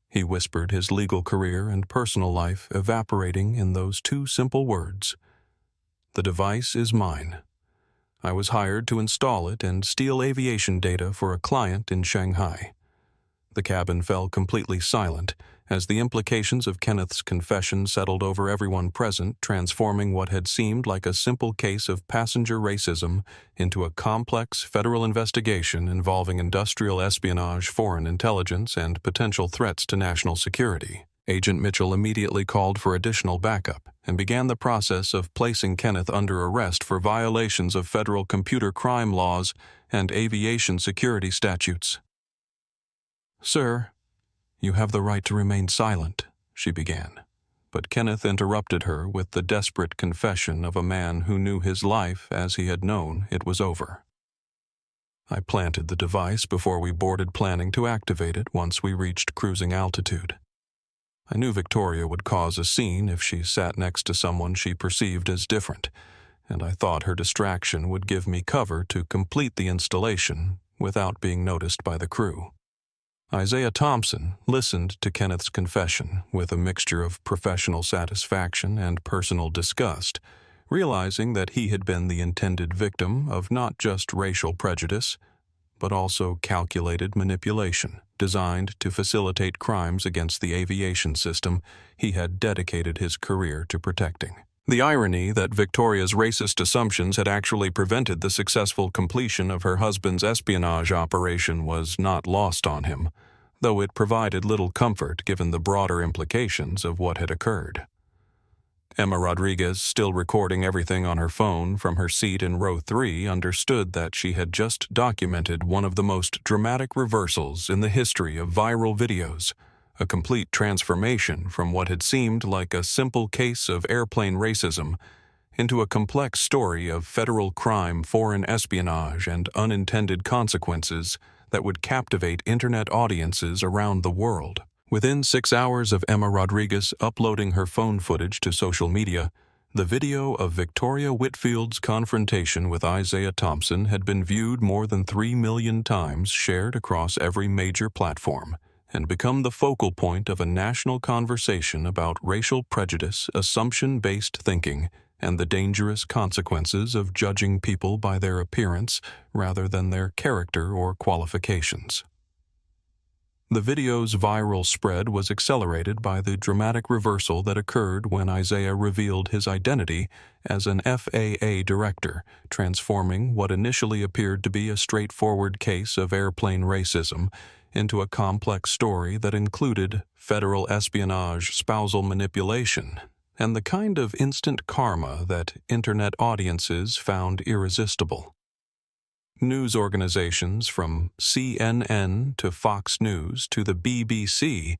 he whispered, his legal career and personal life evaporating in those two simple words. "The device is mine. I was hired to install it and steal aviation data for a client in Shanghai." The cabin fell completely silent as the implications of Kenneth's confession settled over everyone present, transforming what had seemed like a simple case of passenger racism into a complex federal investigation involving industrial espionage, foreign intelligence, and potential threats to national security. Agent Mitchell immediately called for additional backup and began the process of placing Kenneth under arrest for violations of federal computer crime laws and aviation security statutes. "Sir, you have the right to remain silent," she began, but Kenneth interrupted her with the desperate confession of a man who knew his life as he had known it was over. "I planted the device before we boarded, planning to activate it once we reached cruising altitude. I knew Victoria would cause a scene if she sat next to someone she perceived as different, and I thought her distraction would give me cover to complete the installation without being noticed by the crew." Isaiah Thompson listened to Kenneth's confession with a mixture of professional satisfaction and personal disgust, realizing that he had been the intended victim of not just racial prejudice, but also calculated manipulation designed to facilitate crimes against the aviation system he had dedicated his career to protecting. The irony that Victoria's racist assumptions had actually prevented the successful completion of her husband's espionage operation was not lost on him, though it provided little comfort given the broader implications of what had occurred. Emma Rodriguez, still recording everything on her phone from her seat in row 3, understood that she had just documented one of the most dramatic reversals in the history of viral videos, a complete transformation from what had seemed like a simple case of airplane racism into a complex story of federal crime, foreign espionage, and unintended consequences that would captivate internet audiences around the world. Within 6 hours of Emma Rodriguez uploading her phone footage to social media, the video of Victoria Whitfield's confrontation with Isaiah Thompson had been viewed more than 3 million times, shared across every major platform, and become the focal point of a national conversation about racial prejudice, assumption-based thinking, and the dangerous consequences of judging people by their appearance rather than their character or qualifications. The video's viral spread was accelerated by the dramatic reversal that occurred when Isaiah revealed his identity as an FAA Director, transforming what initially appeared to be a straightforward case of airplane racism into a complex story that included federal espionage, spousal manipulation, and the kind of instant karma that internet audiences found irresistible. News organizations from CNN to Fox News to the BBC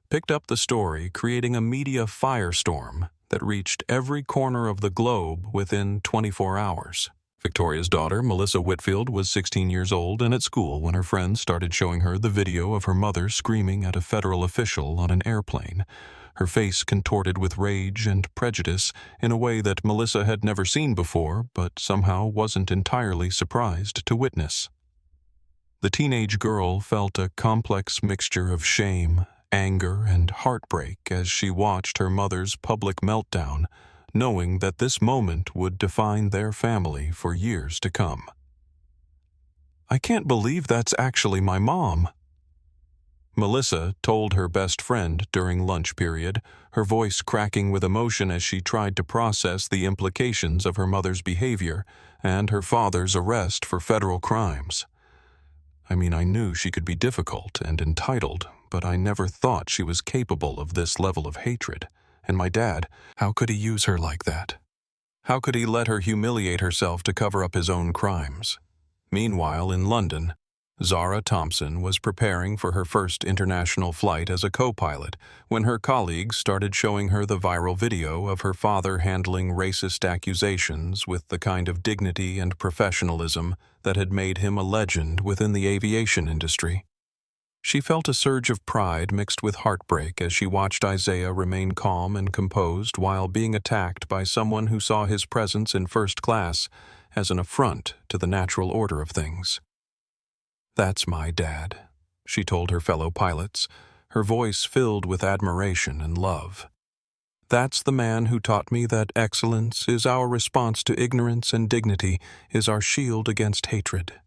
picked up the story, creating a media firestorm that reached every corner of the globe within 24 hours. Victoria's daughter, Melissa Whitfield, was 16 years old and at school when her friends started showing her the video of her mother screaming at a federal official on an airplane, her face contorted with rage and prejudice in a way that Melissa had never seen before, but somehow wasn't entirely surprised to witness. The teenage girl felt a complex mixture of shame, anger, and heartbreak as she watched her mother's public meltdown, knowing that this moment would define their family for years to come. "I can't believe that's actually my mom," Melissa told her best friend during lunch period, her voice cracking with emotion as she tried to process the implications of her mother's behavior and her father's arrest for federal crimes. "I mean, I knew she could be difficult and entitled, but I never thought she was capable of this level of hatred. And my dad, how could he use her like that? How could he let her humiliate herself to cover up his own crimes?" Meanwhile, in London, Zara Thompson was preparing for her first international flight as a co-pilot when her colleagues started showing her the viral video of her father handling racist accusations with the kind of dignity and professionalism that had made him a legend within the aviation industry. She felt a surge of pride mixed with heartbreak as she watched Isaiah remain calm and composed while being attacked by someone who saw his presence in first class as an affront to the natural order of things. "That's my dad," she told her fellow pilots, her voice filled with admiration and love. "That's the man who taught me that excellence is our response to ignorance and dignity is our shield against hatred.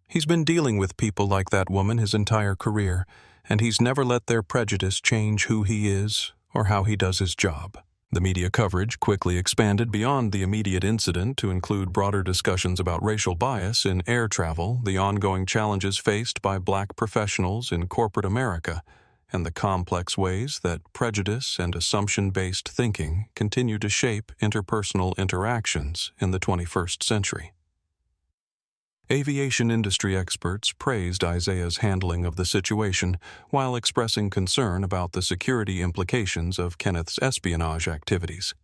He's been dealing with people like that woman his entire career, and he's never let their prejudice change who he is or how he does his job." The media coverage quickly expanded beyond the immediate incident to include broader discussions about racial bias in air travel, the ongoing challenges faced by black professionals in corporate America, and the complex ways that prejudice and assumption-based thinking continue to shape interpersonal interactions in the 21st century. Aviation industry experts praised Isaiah's handling of the situation while expressing concern about the security implications of Kenneth's espionage activities.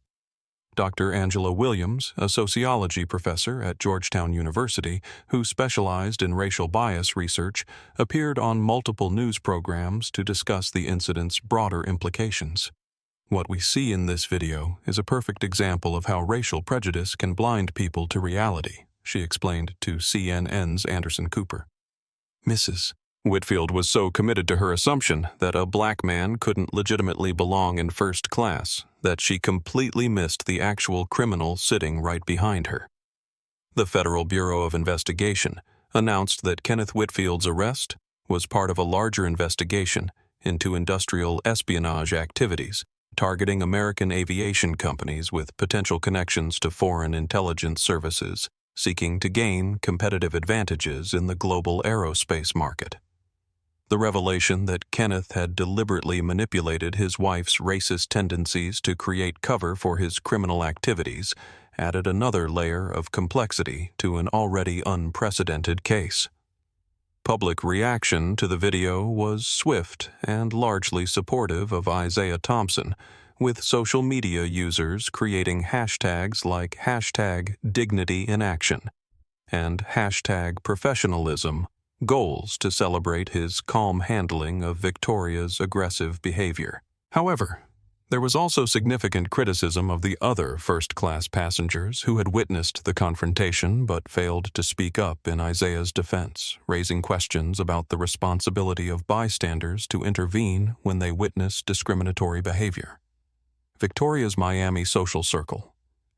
Dr. Angela Williams, a sociology professor at Georgetown University who specialized in racial bias research, appeared on multiple news programs to discuss the incident's broader implications. "What we see in this video is a perfect example of how racial prejudice can blind people to reality," she explained to CNN's Anderson Cooper. Mrs. Whitfield was so committed to her assumption that a black man couldn't legitimately belong in first class that she completely missed the actual criminal sitting right behind her. The Federal Bureau of Investigation announced that Kenneth Whitfield's arrest was part of a larger investigation into industrial espionage activities targeting American aviation companies with potential connections to foreign intelligence services seeking to gain competitive advantages in the global aerospace market. The revelation that Kenneth had deliberately manipulated his wife's racist tendencies to create cover for his criminal activities added another layer of complexity to an already unprecedented case. Public reaction to the video was swift and largely supportive of Isaiah Thompson, with social media users creating hashtags like #DignityInAction and #professionalism goals to celebrate his calm handling of Victoria's aggressive behavior. However, there was also significant criticism of the other first-class passengers who had witnessed the confrontation but failed to speak up in Isaiah's defense, raising questions about the responsibility of bystanders to intervene when they witness discriminatory behavior. Victoria's Miami social circle,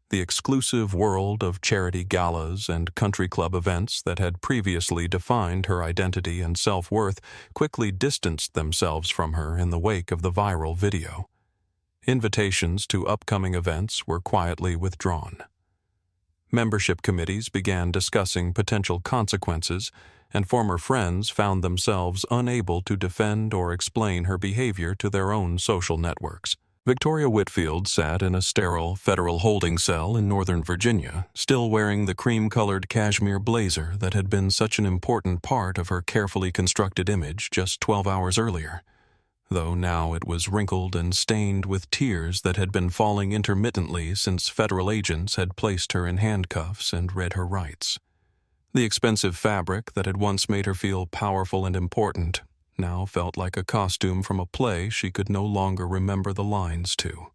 the exclusive world of charity galas and country club events that had previously defined her identity and self-worth, quickly distanced themselves from her in the wake of the viral video. Invitations to upcoming events were quietly withdrawn. Membership committees began discussing potential consequences, and former friends found themselves unable to defend or explain her behavior to their own social networks. Victoria Whitfield sat in a sterile federal holding cell in Northern Virginia, still wearing the cream-colored cashmere blazer that had been such an important part of her carefully constructed image just 12 hours earlier, though now it was wrinkled and stained with tears that had been falling intermittently since federal agents had placed her in handcuffs and read her rights. The expensive fabric that had once made her feel powerful and important now felt like a costume from a play she could no longer remember the lines to.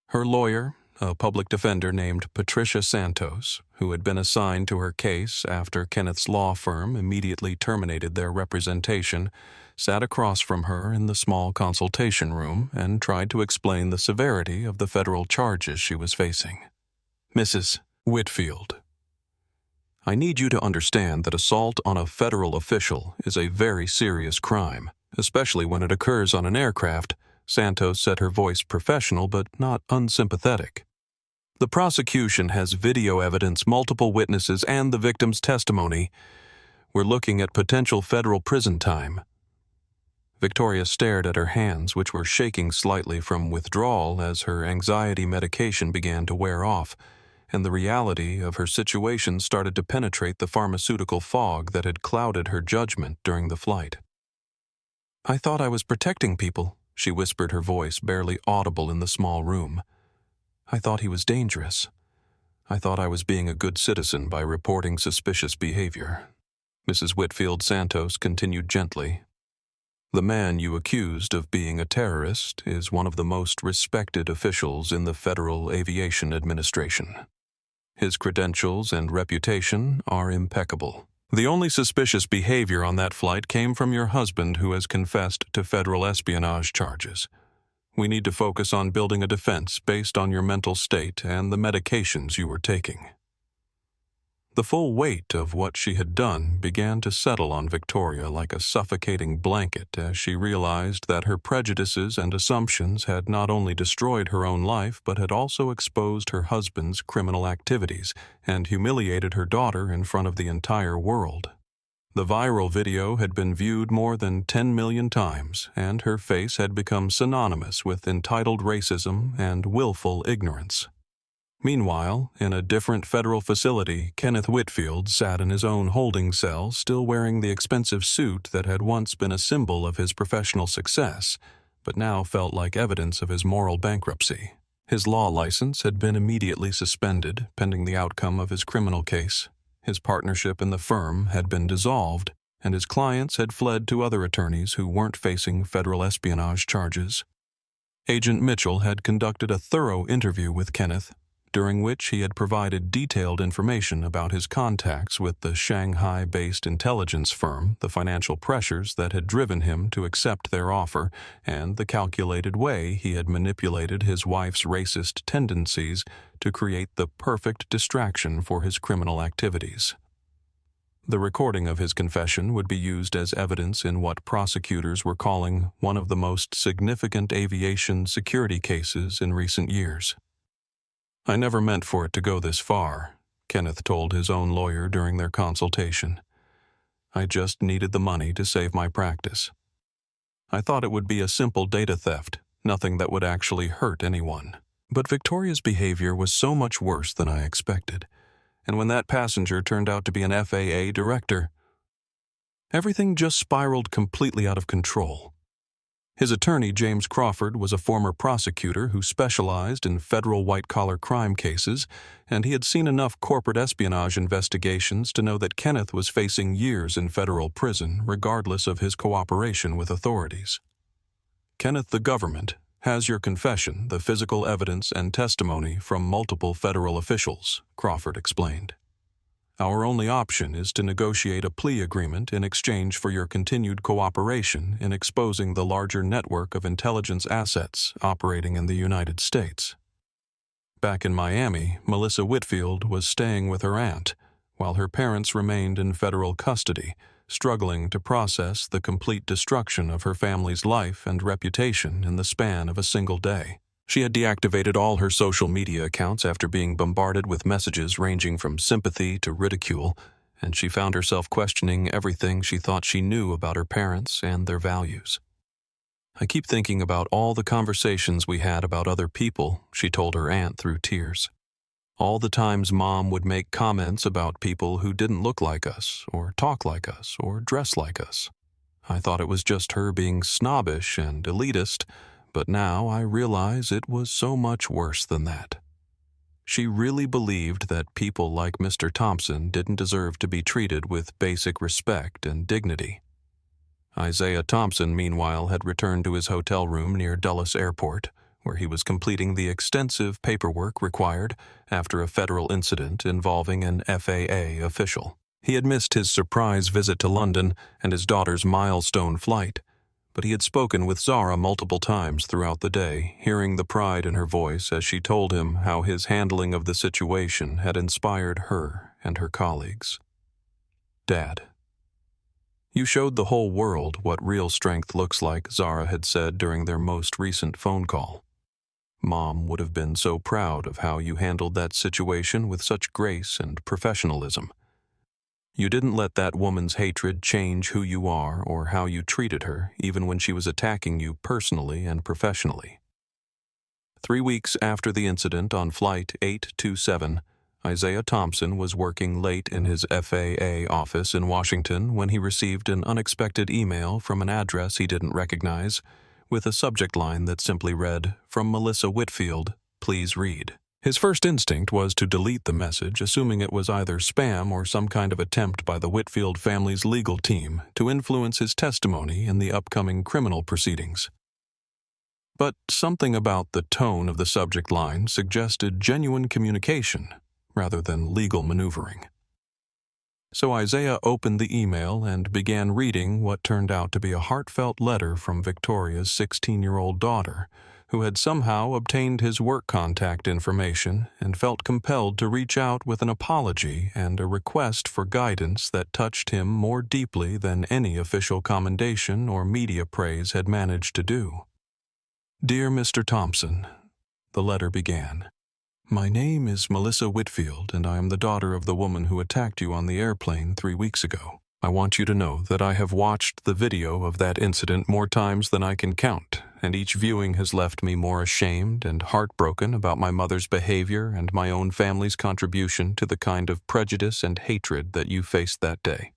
Her lawyer, a public defender named Patricia Santos, who had been assigned to her case after Kenneth's law firm immediately terminated their representation, sat across from her in the small consultation room and tried to explain the severity of the federal charges she was facing. "Mrs. Whitfield, I need you to understand that assault on a federal official is a very serious crime, especially when it occurs on an aircraft," Santos said, her voice professional but not unsympathetic. "The prosecution has video evidence, multiple witnesses, and the victim's testimony. We're looking at potential federal prison time." Victoria stared at her hands, which were shaking slightly from withdrawal as her anxiety medication began to wear off, and the reality of her situation started to penetrate the pharmaceutical fog that had clouded her judgment during the flight. "I thought I was protecting people," she whispered, her voice barely audible in the small room. "I thought he was dangerous. I thought I was being a good citizen by reporting suspicious behavior." Mrs. Whitfield Santos continued gently. "The man you accused of being a terrorist is one of the most respected officials in the Federal Aviation Administration. His credentials and reputation are impeccable. The only suspicious behavior on that flight came from your husband, who has confessed to federal espionage charges. We need to focus on building a defense based on your mental state and the medications you were taking." The full weight of what she had done began to settle on Victoria like a suffocating blanket as she realized that her prejudices and assumptions had not only destroyed her own life but had also exposed her husband's criminal activities and humiliated her daughter in front of the entire world. The viral video had been viewed more than 10 million times, and her face had become synonymous with entitled racism and willful ignorance. Meanwhile, in a different federal facility, Kenneth Whitfield sat in his own holding cell, still wearing the expensive suit that had once been a symbol of his professional success, but now felt like evidence of his moral bankruptcy. His law license had been immediately suspended, pending the outcome of his criminal case. His partnership in the firm had been dissolved, and his clients had fled to other attorneys who weren't facing federal espionage charges. Agent Mitchell had conducted a thorough interview with Kenneth, during which he had provided detailed information about his contacts with the Shanghai-based intelligence firm, the financial pressures that had driven him to accept their offer, and the calculated way he had manipulated his wife's racist tendencies to create the perfect distraction for his criminal activities. The recording of his confession would be used as evidence in what prosecutors were calling one of the most significant aviation security cases in recent years. "I never meant for it to go this far," Kenneth told his own lawyer during their consultation. "I just needed the money to save my practice. I thought it would be a simple data theft, nothing that would actually hurt anyone. But Victoria's behavior was so much worse than I expected, and when that passenger turned out to be an FAA director, everything just spiraled completely out of control." His attorney, James Crawford, was a former prosecutor who specialized in federal white-collar crime cases, and he had seen enough corporate espionage investigations to know that Kenneth was facing years in federal prison, regardless of his cooperation with authorities. "Kenneth, the government has your confession, the physical evidence and testimony from multiple federal officials," Crawford explained. "Our only option is to negotiate a plea agreement in exchange for your continued cooperation in exposing the larger network of intelligence assets operating in the United States." Back in Miami, Melissa Whitfield was staying with her aunt, while her parents remained in federal custody, struggling to process the complete destruction of her family's life and reputation in the span of a single day. She had deactivated all her social media accounts after being bombarded with messages ranging from sympathy to ridicule, and she found herself questioning everything she thought she knew about her parents and their values. "I keep thinking about all the conversations we had about other people," she told her aunt through tears. "All the times Mom would make comments about people who didn't look like us, or talk like us, or dress like us. I thought it was just her being snobbish and elitist, but now I realize it was so much worse than that. She really believed that people like Mr. Thompson didn't deserve to be treated with basic respect and dignity." Isaiah Thompson, meanwhile, had returned to his hotel room near Dulles Airport, where he was completing the extensive paperwork required after a federal incident involving an FAA official. He had missed his surprise visit to London and his daughter's milestone flight, but he had spoken with Zara multiple times throughout the day, hearing the pride in her voice as she told him how his handling of the situation had inspired her and her colleagues. "Dad, you showed the whole world what real strength looks like," Zara had said during their most recent phone call. "Mom would have been so proud of how you handled that situation with such grace and professionalism. You didn't let that woman's hatred change who you are or how you treated her, even when she was attacking you personally and professionally." 3 weeks after the incident on Flight 827, Isaiah Thompson was working late in his FAA office in Washington when he received an unexpected email from an address he didn't recognize, with a subject line that simply read, "From Melissa Whitfield, please read." His first instinct was to delete the message, assuming it was either spam or some kind of attempt by the Whitfield family's legal team to influence his testimony in the upcoming criminal proceedings. But something about the tone of the subject line suggested genuine communication rather than legal maneuvering. So Isaiah opened the email and began reading what turned out to be a heartfelt letter from Victoria's 16-year-old daughter, who had somehow obtained his work contact information and felt compelled to reach out with an apology and a request for guidance that touched him more deeply than any official commendation or media praise had managed to do. "Dear Mr. Thompson," the letter began, "my name is Melissa Whitfield, and I am the daughter of the woman who attacked you on the airplane 3 weeks ago. I want you to know that I have watched the video of that incident more times than I can count, and each viewing has left me more ashamed and heartbroken about my mother's behavior and my own family's contribution to the kind of prejudice and hatred that you faced that day."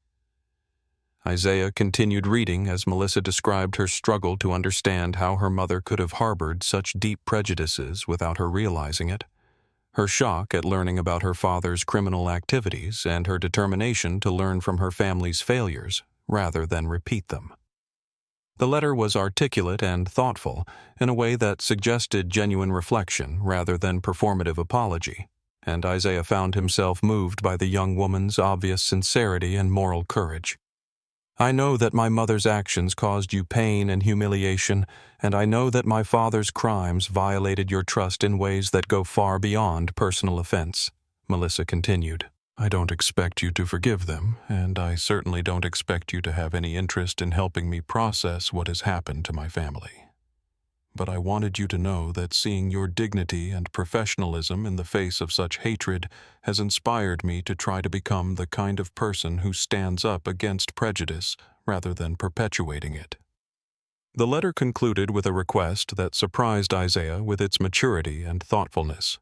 Isaiah continued reading as Melissa described her struggle to understand how her mother could have harbored such deep prejudices without her realizing it, her shock at learning about her father's criminal activities, and her determination to learn from her family's failures rather than repeat them. The letter was articulate and thoughtful in a way that suggested genuine reflection rather than performative apology, and Isaiah found himself moved by the young woman's obvious sincerity and moral courage. "I know that my mother's actions caused you pain and humiliation, and I know that my father's crimes violated your trust in ways that go far beyond personal offense," Melissa continued. "I don't expect you to forgive them, and I certainly don't expect you to have any interest in helping me process what has happened to my family. But I wanted you to know that seeing your dignity and professionalism in the face of such hatred has inspired me to try to become the kind of person who stands up against prejudice rather than perpetuating it." The letter concluded with a request that surprised Isaiah with its maturity and thoughtfulness.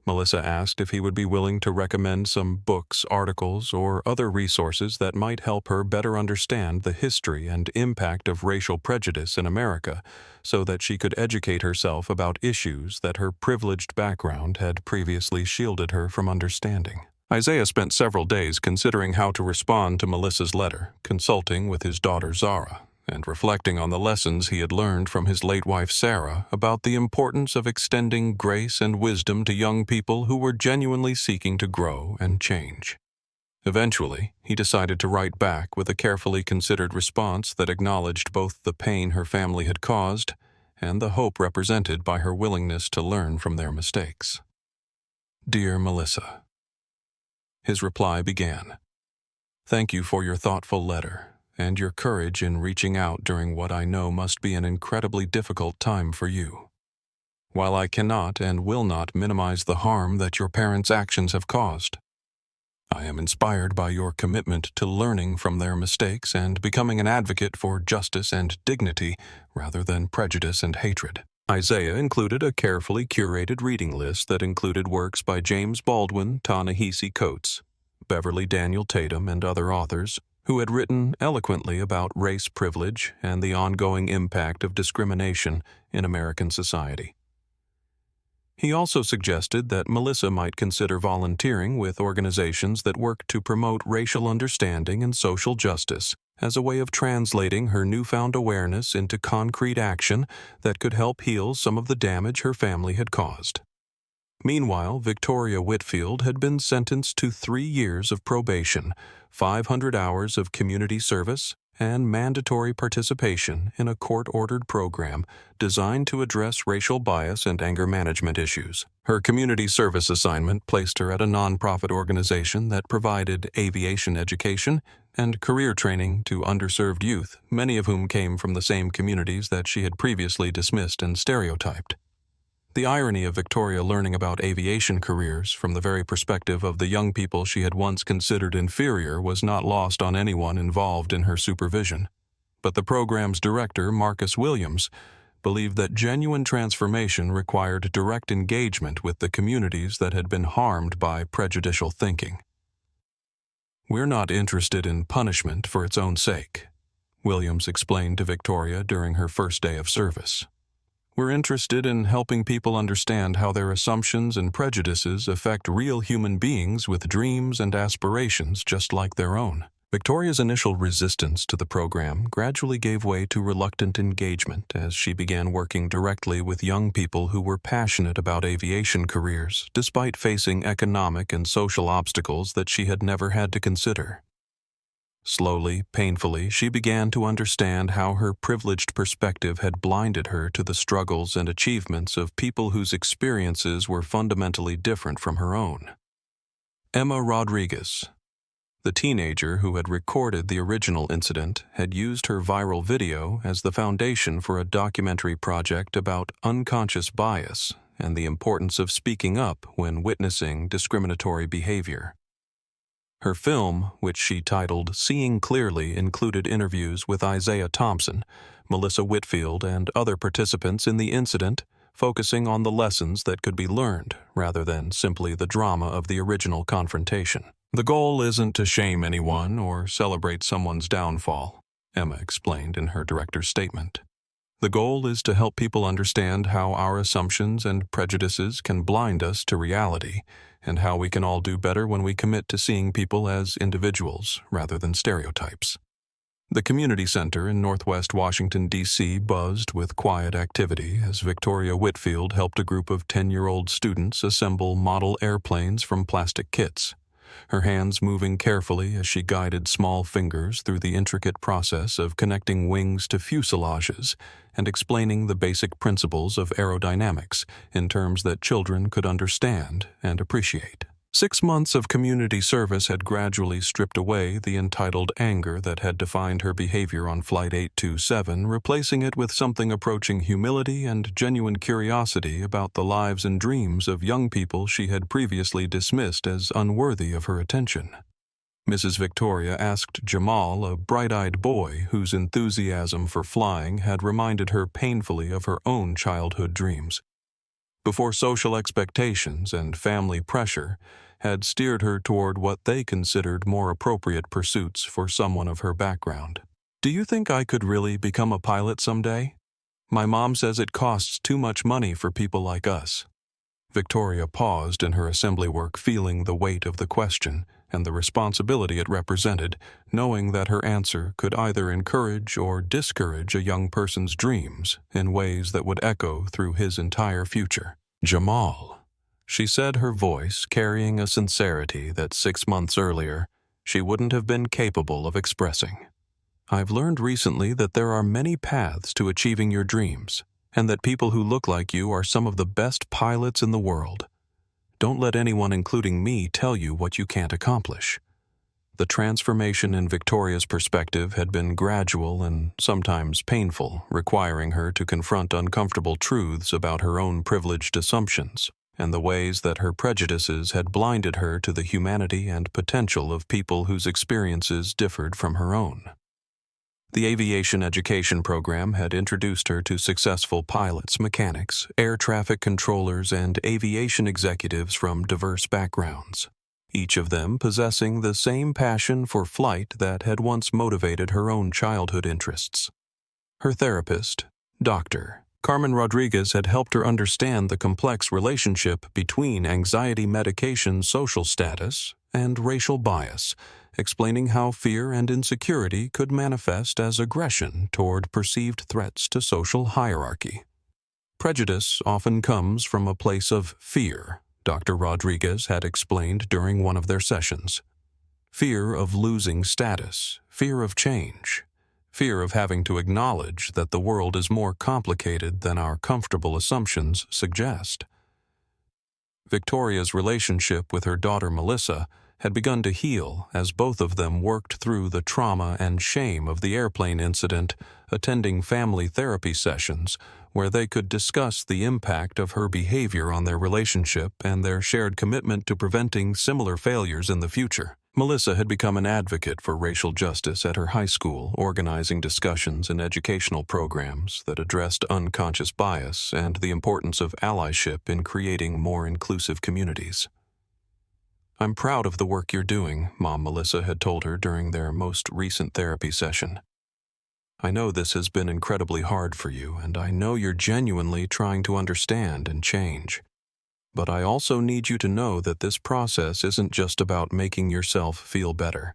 Melissa asked if he would be willing to recommend some books, articles, or other resources that might help her better understand the history and impact of racial prejudice in America, so that she could educate herself about issues that her privileged background had previously shielded her from understanding. Isaiah spent several days considering how to respond to Melissa's letter, consulting with his daughter Zara, and reflecting on the lessons he had learned from his late wife Sarah about the importance of extending grace and wisdom to young people who were genuinely seeking to grow and change. Eventually, he decided to write back with a carefully considered response that acknowledged both the pain her family had caused and the hope represented by her willingness to learn from their mistakes. "Dear Melissa," his reply began, "thank you for your thoughtful letter and your courage in reaching out during what I know must be an incredibly difficult time for you. While I cannot and will not minimize the harm that your parents' actions have caused, I am inspired by your commitment to learning from their mistakes and becoming an advocate for justice and dignity rather than prejudice and hatred." Isaiah included a carefully curated reading list that included works by James Baldwin, Ta-Nehisi Coates, Beverly Daniel Tatum, and other authors who had written eloquently about race privilege and the ongoing impact of discrimination in American society. He also suggested that Melissa might consider volunteering with organizations that work to promote racial understanding and social justice as a way of translating her newfound awareness into concrete action that could help heal some of the damage her family had caused. Meanwhile, Victoria Whitfield had been sentenced to 3 years of probation, 500 hours of community service, and mandatory participation in a court-ordered program designed to address racial bias and anger management issues. Her community service assignment placed her at a nonprofit organization that provided aviation education and career training to underserved youth, many of whom came from the same communities that she had previously dismissed and stereotyped. The irony of Victoria learning about aviation careers from the very perspective of the young people she had once considered inferior was not lost on anyone involved in her supervision. But the program's director, Marcus Williams, believed that genuine transformation required direct engagement with the communities that had been harmed by prejudicial thinking. "We're not interested in punishment for its own sake," Williams explained to Victoria during her first day of service. "We're interested in helping people understand how their assumptions and prejudices affect real human beings with dreams and aspirations just like their own." Victoria's initial resistance to the program gradually gave way to reluctant engagement as she began working directly with young people who were passionate about aviation careers, despite facing economic and social obstacles that she had never had to consider. Slowly, painfully, she began to understand how her privileged perspective had blinded her to the struggles and achievements of people whose experiences were fundamentally different from her own. Emma Rodriguez, the teenager who had recorded the original incident, had used her viral video as the foundation for a documentary project about unconscious bias and the importance of speaking up when witnessing discriminatory behavior. Her film, which she titled Seeing Clearly, included interviews with Isaiah Thompson, Melissa Whitfield, and other participants in the incident, focusing on the lessons that could be learned rather than simply the drama of the original confrontation. "The goal isn't to shame anyone or celebrate someone's downfall," Emma explained in her director's statement. "The goal is to help people understand how our assumptions and prejudices can blind us to reality, and how we can all do better when we commit to seeing people as individuals rather than stereotypes." The community center in Northwest Washington, D.C. buzzed with quiet activity as Victoria Whitfield helped a group of 10-year-old students assemble model airplanes from plastic kits, her hands moving carefully as she guided small fingers through the intricate process of connecting wings to fuselages and explaining the basic principles of aerodynamics in terms that children could understand and appreciate. 6 months of community service had gradually stripped away the entitled anger that had defined her behavior on Flight 827, replacing it with something approaching humility and genuine curiosity about the lives and dreams of young people she had previously dismissed as unworthy of her attention. Mrs. Victoria asked Jamal, a bright-eyed boy whose enthusiasm for flying had reminded her painfully of her own childhood dreams, before social expectations and family pressure had steered her toward what they considered more appropriate pursuits for someone of her background. "Do you think I could really become a pilot someday? My mom says it costs too much money for people like us." Victoria paused in her assembly work, feeling the weight of the question and the responsibility it represented, knowing that her answer could either encourage or discourage a young person's dreams in ways that would echo through his entire future. "Jamal," she said, her voice carrying a sincerity that 6 months earlier she wouldn't have been capable of expressing. "I've learned recently that there are many paths to achieving your dreams, and that people who look like you are some of the best pilots in the world. Don't let anyone, including me, tell you what you can't accomplish." The transformation in Victoria's perspective had been gradual and sometimes painful, requiring her to confront uncomfortable truths about her own privileged assumptions and the ways that her prejudices had blinded her to the humanity and potential of people whose experiences differed from her own. The aviation education program had introduced her to successful pilots, mechanics, air traffic controllers, and aviation executives from diverse backgrounds, each of them possessing the same passion for flight that had once motivated her own childhood interests. Her therapist, Dr. Carmen Rodriguez, had helped her understand the complex relationship between anxiety medication, social status, and racial bias, explaining how fear and insecurity could manifest as aggression toward perceived threats to social hierarchy. "Prejudice often comes from a place of fear," Dr. Rodriguez had explained during one of their sessions. "Fear of losing status, fear of change, fear of having to acknowledge that the world is more complicated than our comfortable assumptions suggest." Victoria's relationship with her daughter Melissa had begun to heal as both of them worked through the trauma and shame of the airplane incident, attending family therapy sessions where they could discuss the impact of her behavior on their relationship and their shared commitment to preventing similar failures in the future. Melissa had become an advocate for racial justice at her high school, organizing discussions and educational programs that addressed unconscious bias and the importance of allyship in creating more inclusive communities. "I'm proud of the work you're doing," Mom Melissa had told her during their most recent therapy session. "I know this has been incredibly hard for you, and I know you're genuinely trying to understand and change. But I also need you to know that this process isn't just about making yourself feel better.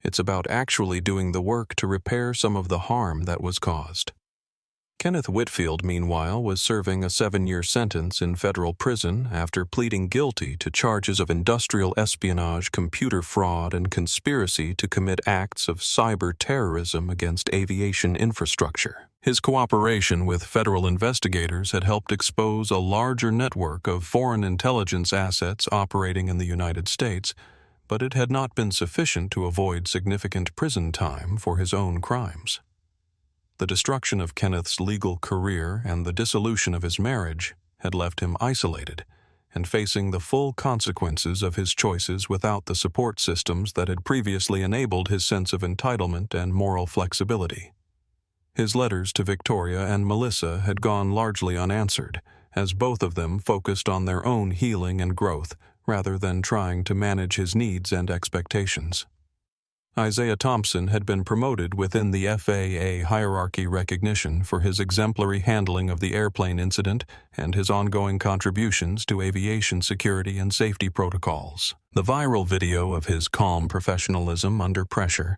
It's about actually doing the work to repair some of the harm that was caused." Kenneth Whitfield, meanwhile, was serving a 7-year sentence in federal prison after pleading guilty to charges of industrial espionage, computer fraud, and conspiracy to commit acts of cyber terrorism against aviation infrastructure. His cooperation with federal investigators had helped expose a larger network of foreign intelligence assets operating in the United States, but it had not been sufficient to avoid significant prison time for his own crimes. The destruction of Kenneth's legal career and the dissolution of his marriage had left him isolated and facing the full consequences of his choices without the support systems that had previously enabled his sense of entitlement and moral flexibility. His letters to Victoria and Melissa had gone largely unanswered, as both of them focused on their own healing and growth rather than trying to manage his needs and expectations. Isaiah Thompson had been promoted within the FAA hierarchy recognition for his exemplary handling of the airplane incident and his ongoing contributions to aviation security and safety protocols. The viral video of his calm professionalism under pressure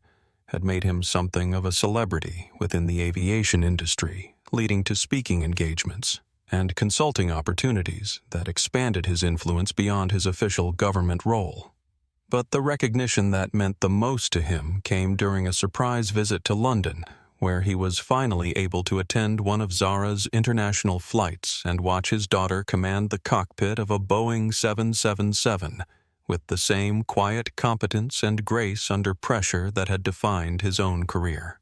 had made him something of a celebrity within the aviation industry, leading to speaking engagements and consulting opportunities that expanded his influence beyond his official government role. But the recognition that meant the most to him came during a surprise visit to London, where he was finally able to attend one of Zara's international flights and watch his daughter command the cockpit of a Boeing 777 with the same quiet competence and grace under pressure that had defined his own career.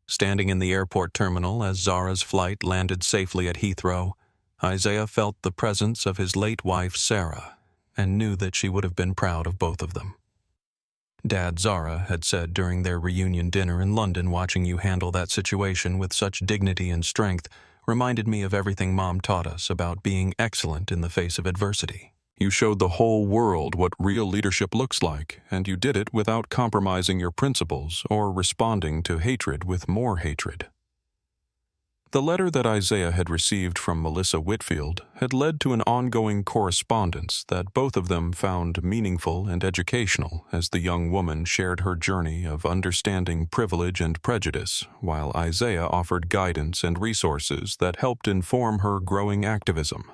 Standing in the airport terminal as Zara's flight landed safely at Heathrow, Isaiah felt the presence of his late wife, Sarah, and knew that she would have been proud of both of them. "Dad," Zara had said during their reunion dinner in London, "watching you handle that situation with such dignity and strength reminded me of everything Mom taught us about being excellent in the face of adversity. You showed the whole world what real leadership looks like, and you did it without compromising your principles or responding to hatred with more hatred." The letter that Isaiah had received from Melissa Whitfield had led to an ongoing correspondence that both of them found meaningful and educational as the young woman shared her journey of understanding privilege and prejudice, while Isaiah offered guidance and resources that helped inform her growing activism.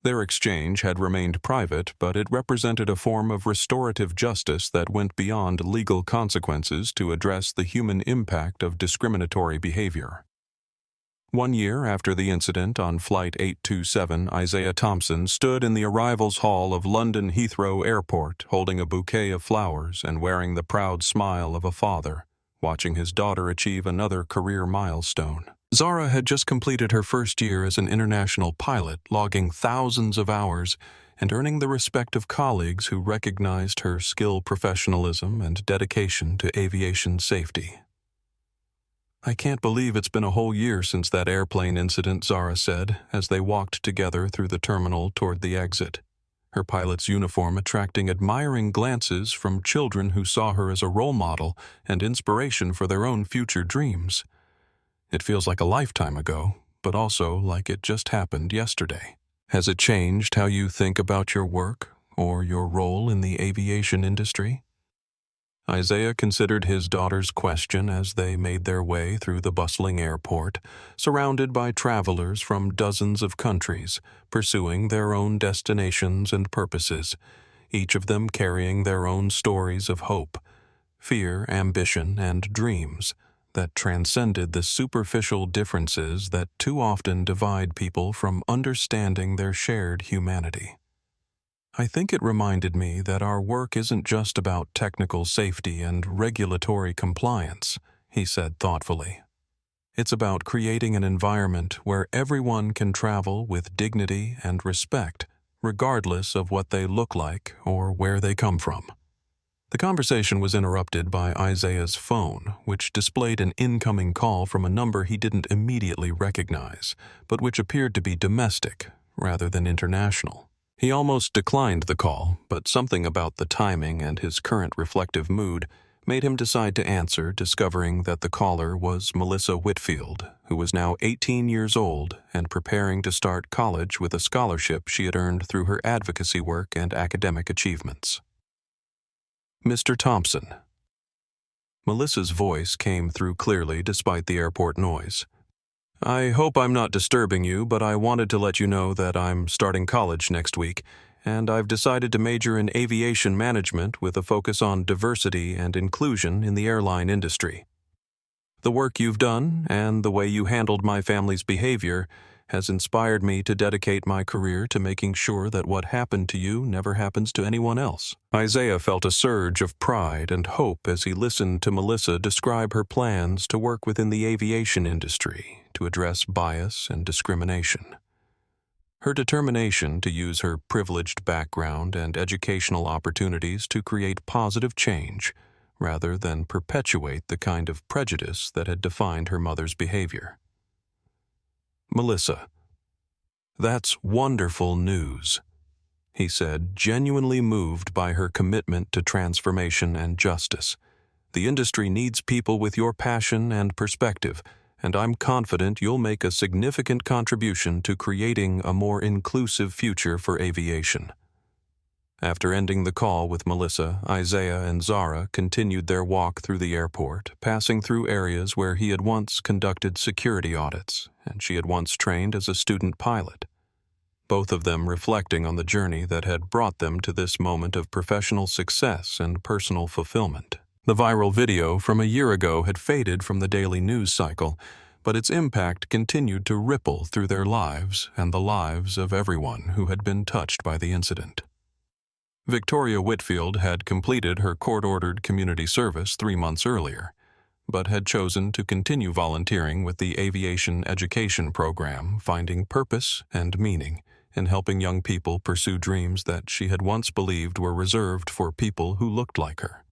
Their exchange had remained private, but it represented a form of restorative justice that went beyond legal consequences to address the human impact of discriminatory behavior. 1 year after the incident on Flight 827, Isaiah Thompson stood in the arrivals hall of London Heathrow Airport holding a bouquet of flowers and wearing the proud smile of a father, watching his daughter achieve another career milestone. Zara had just completed her first year as an international pilot, logging thousands of hours and earning the respect of colleagues who recognized her skill, professionalism, and dedication to aviation safety. "I can't believe it's been a whole year since that airplane incident," Zara said, as they walked together through the terminal toward the exit, her pilot's uniform attracting admiring glances from children who saw her as a role model and inspiration for their own future dreams. "It feels like a lifetime ago, but also like it just happened yesterday. Has it changed how you think about your work or your role in the aviation industry?" Isaiah considered his daughter's question as they made their way through the bustling airport, surrounded by travelers from dozens of countries, pursuing their own destinations and purposes, each of them carrying their own stories of hope, fear, ambition, and dreams that transcended the superficial differences that too often divide people from understanding their shared humanity. "I think it reminded me that our work isn't just about technical safety and regulatory compliance," he said thoughtfully. "It's about creating an environment where everyone can travel with dignity and respect, regardless of what they look like or where they come from." The conversation was interrupted by Isaiah's phone, which displayed an incoming call from a number he didn't immediately recognize, but which appeared to be domestic rather than international. He almost declined the call, but something about the timing and his current reflective mood made him decide to answer, discovering that the caller was Melissa Whitfield, who was now 18 years old and preparing to start college with a scholarship she had earned through her advocacy work and academic achievements. Mr. Thompson. Melissa's voice came through clearly despite the airport noise. I hope I'm not disturbing you, but I wanted to let you know that I'm starting college next week, and I've decided to major in aviation management with a focus on diversity and inclusion in the airline industry. The work you've done and the way you handled my family's behavior has inspired me to dedicate my career to making sure that what happened to you never happens to anyone else. Isaiah felt a surge of pride and hope as he listened to Melissa describe her plans to work within the aviation industry to address bias and discrimination. Her determination to use her privileged background and educational opportunities to create positive change rather than perpetuate the kind of prejudice that had defined her mother's behavior. Melissa. That's wonderful news, he said, genuinely moved by her commitment to transformation and justice. The industry needs people with your passion and perspective, and I'm confident you'll make a significant contribution to creating a more inclusive future for aviation. After ending the call with Melissa, Isaiah and Zara continued their walk through the airport, passing through areas where he had once conducted security audits, and she had once trained as a student pilot, both of them reflecting on the journey that had brought them to this moment of professional success and personal fulfillment. The viral video from a year ago had faded from the daily news cycle, but its impact continued to ripple through their lives and the lives of everyone who had been touched by the incident. Victoria Whitfield had completed her court-ordered community service 3 months earlier, but had chosen to continue volunteering with the aviation education program, finding purpose and meaning in helping young people pursue dreams that she had once believed were reserved for people who looked like her.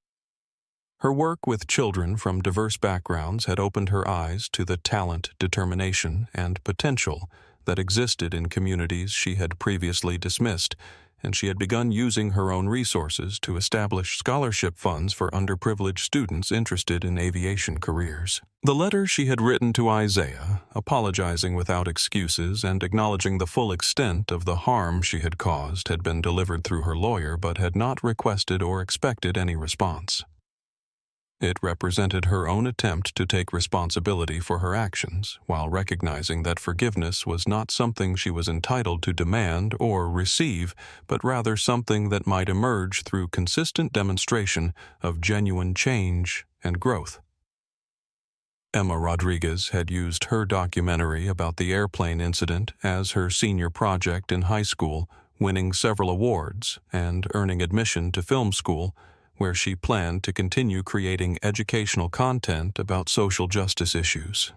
Her work with children from diverse backgrounds had opened her eyes to the talent, determination, and potential that existed in communities she had previously dismissed, and she had begun using her own resources to establish scholarship funds for underprivileged students interested in aviation careers. The letter she had written to Isaiah, apologizing without excuses and acknowledging the full extent of the harm she had caused, had been delivered through her lawyer but had not requested or expected any response. It represented her own attempt to take responsibility for her actions, while recognizing that forgiveness was not something she was entitled to demand or receive, but rather something that might emerge through consistent demonstration of genuine change and growth. Emma Rodriguez had used her documentary about the airplane incident as her senior project in high school, winning several awards and earning admission to film school, where she planned to continue creating educational content about social justice issues.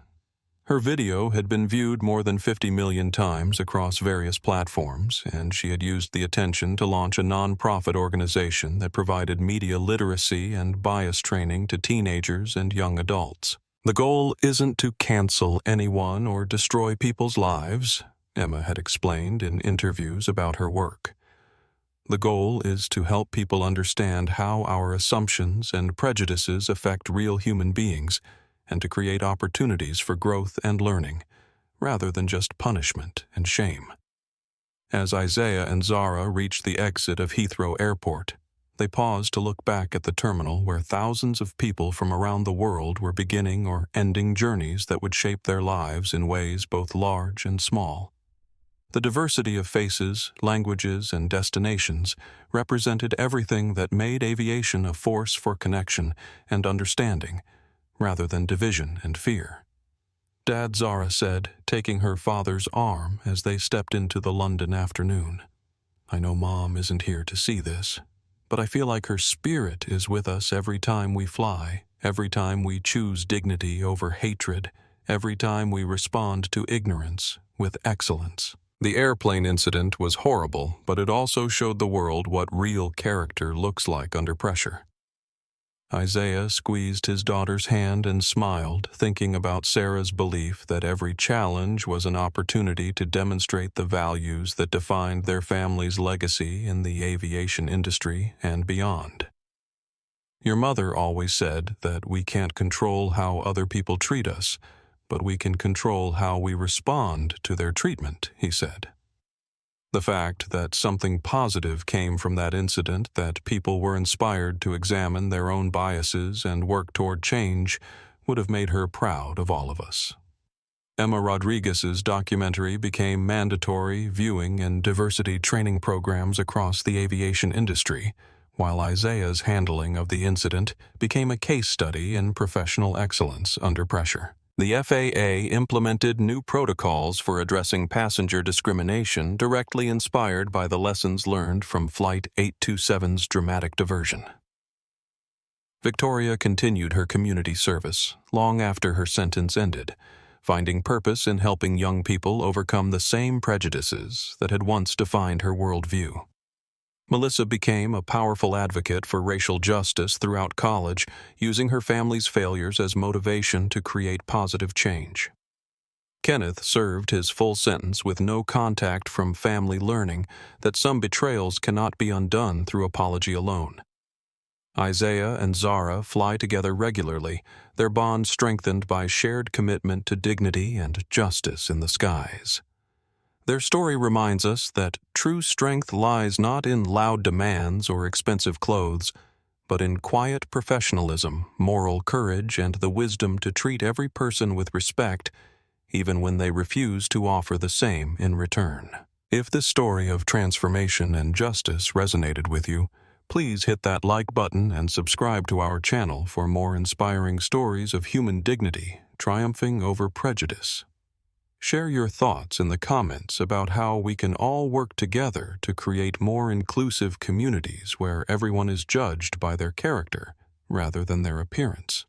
Her video had been viewed more than 50 million times across various platforms, and she had used the attention to launch a nonprofit organization that provided media literacy and bias training to teenagers and young adults. The goal isn't to cancel anyone or destroy people's lives, Emma had explained in interviews about her work. The goal is to help people understand how our assumptions and prejudices affect real human beings and to create opportunities for growth and learning, rather than just punishment and shame. As Isaiah and Zara reached the exit of Heathrow Airport, they paused to look back at the terminal where thousands of people from around the world were beginning or ending journeys that would shape their lives in ways both large and small. The diversity of faces, languages, and destinations represented everything that made aviation a force for connection and understanding, rather than division and fear. Dad, Zara said, taking her father's arm as they stepped into the London afternoon. I know Mom isn't here to see this, but I feel like her spirit is with us every time we fly, every time we choose dignity over hatred, every time we respond to ignorance with excellence. The airplane incident was horrible, but it also showed the world what real character looks like under pressure. Isaiah squeezed his daughter's hand and smiled, thinking about Sarah's belief that every challenge was an opportunity to demonstrate the values that defined their family's legacy in the aviation industry and beyond. Your mother always said that we can't control how other people treat us, but we can control how we respond to their treatment, he said. The fact that something positive came from that incident, that people were inspired to examine their own biases and work toward change, would have made her proud of all of us. Emma Rodriguez's documentary became mandatory viewing in diversity training programs across the aviation industry, while Isaiah's handling of the incident became a case study in professional excellence under pressure. The FAA implemented new protocols for addressing passenger discrimination directly inspired by the lessons learned from Flight 827's dramatic diversion. Victoria continued her community service long after her sentence ended, finding purpose in helping young people overcome the same prejudices that had once defined her worldview. Melissa became a powerful advocate for racial justice throughout college, using her family's failures as motivation to create positive change. Kenneth served his full sentence with no contact from family, learning that some betrayals cannot be undone through apology alone. Isaiah and Zara fly together regularly, their bond strengthened by shared commitment to dignity and justice in the skies. Their story reminds us that true strength lies not in loud demands or expensive clothes, but in quiet professionalism, moral courage, and the wisdom to treat every person with respect, even when they refuse to offer the same in return. If this story of transformation and justice resonated with you, please hit that like button and subscribe to our channel for more inspiring stories of human dignity triumphing over prejudice. Share your thoughts in the comments about how we can all work together to create more inclusive communities where everyone is judged by their character rather than their appearance.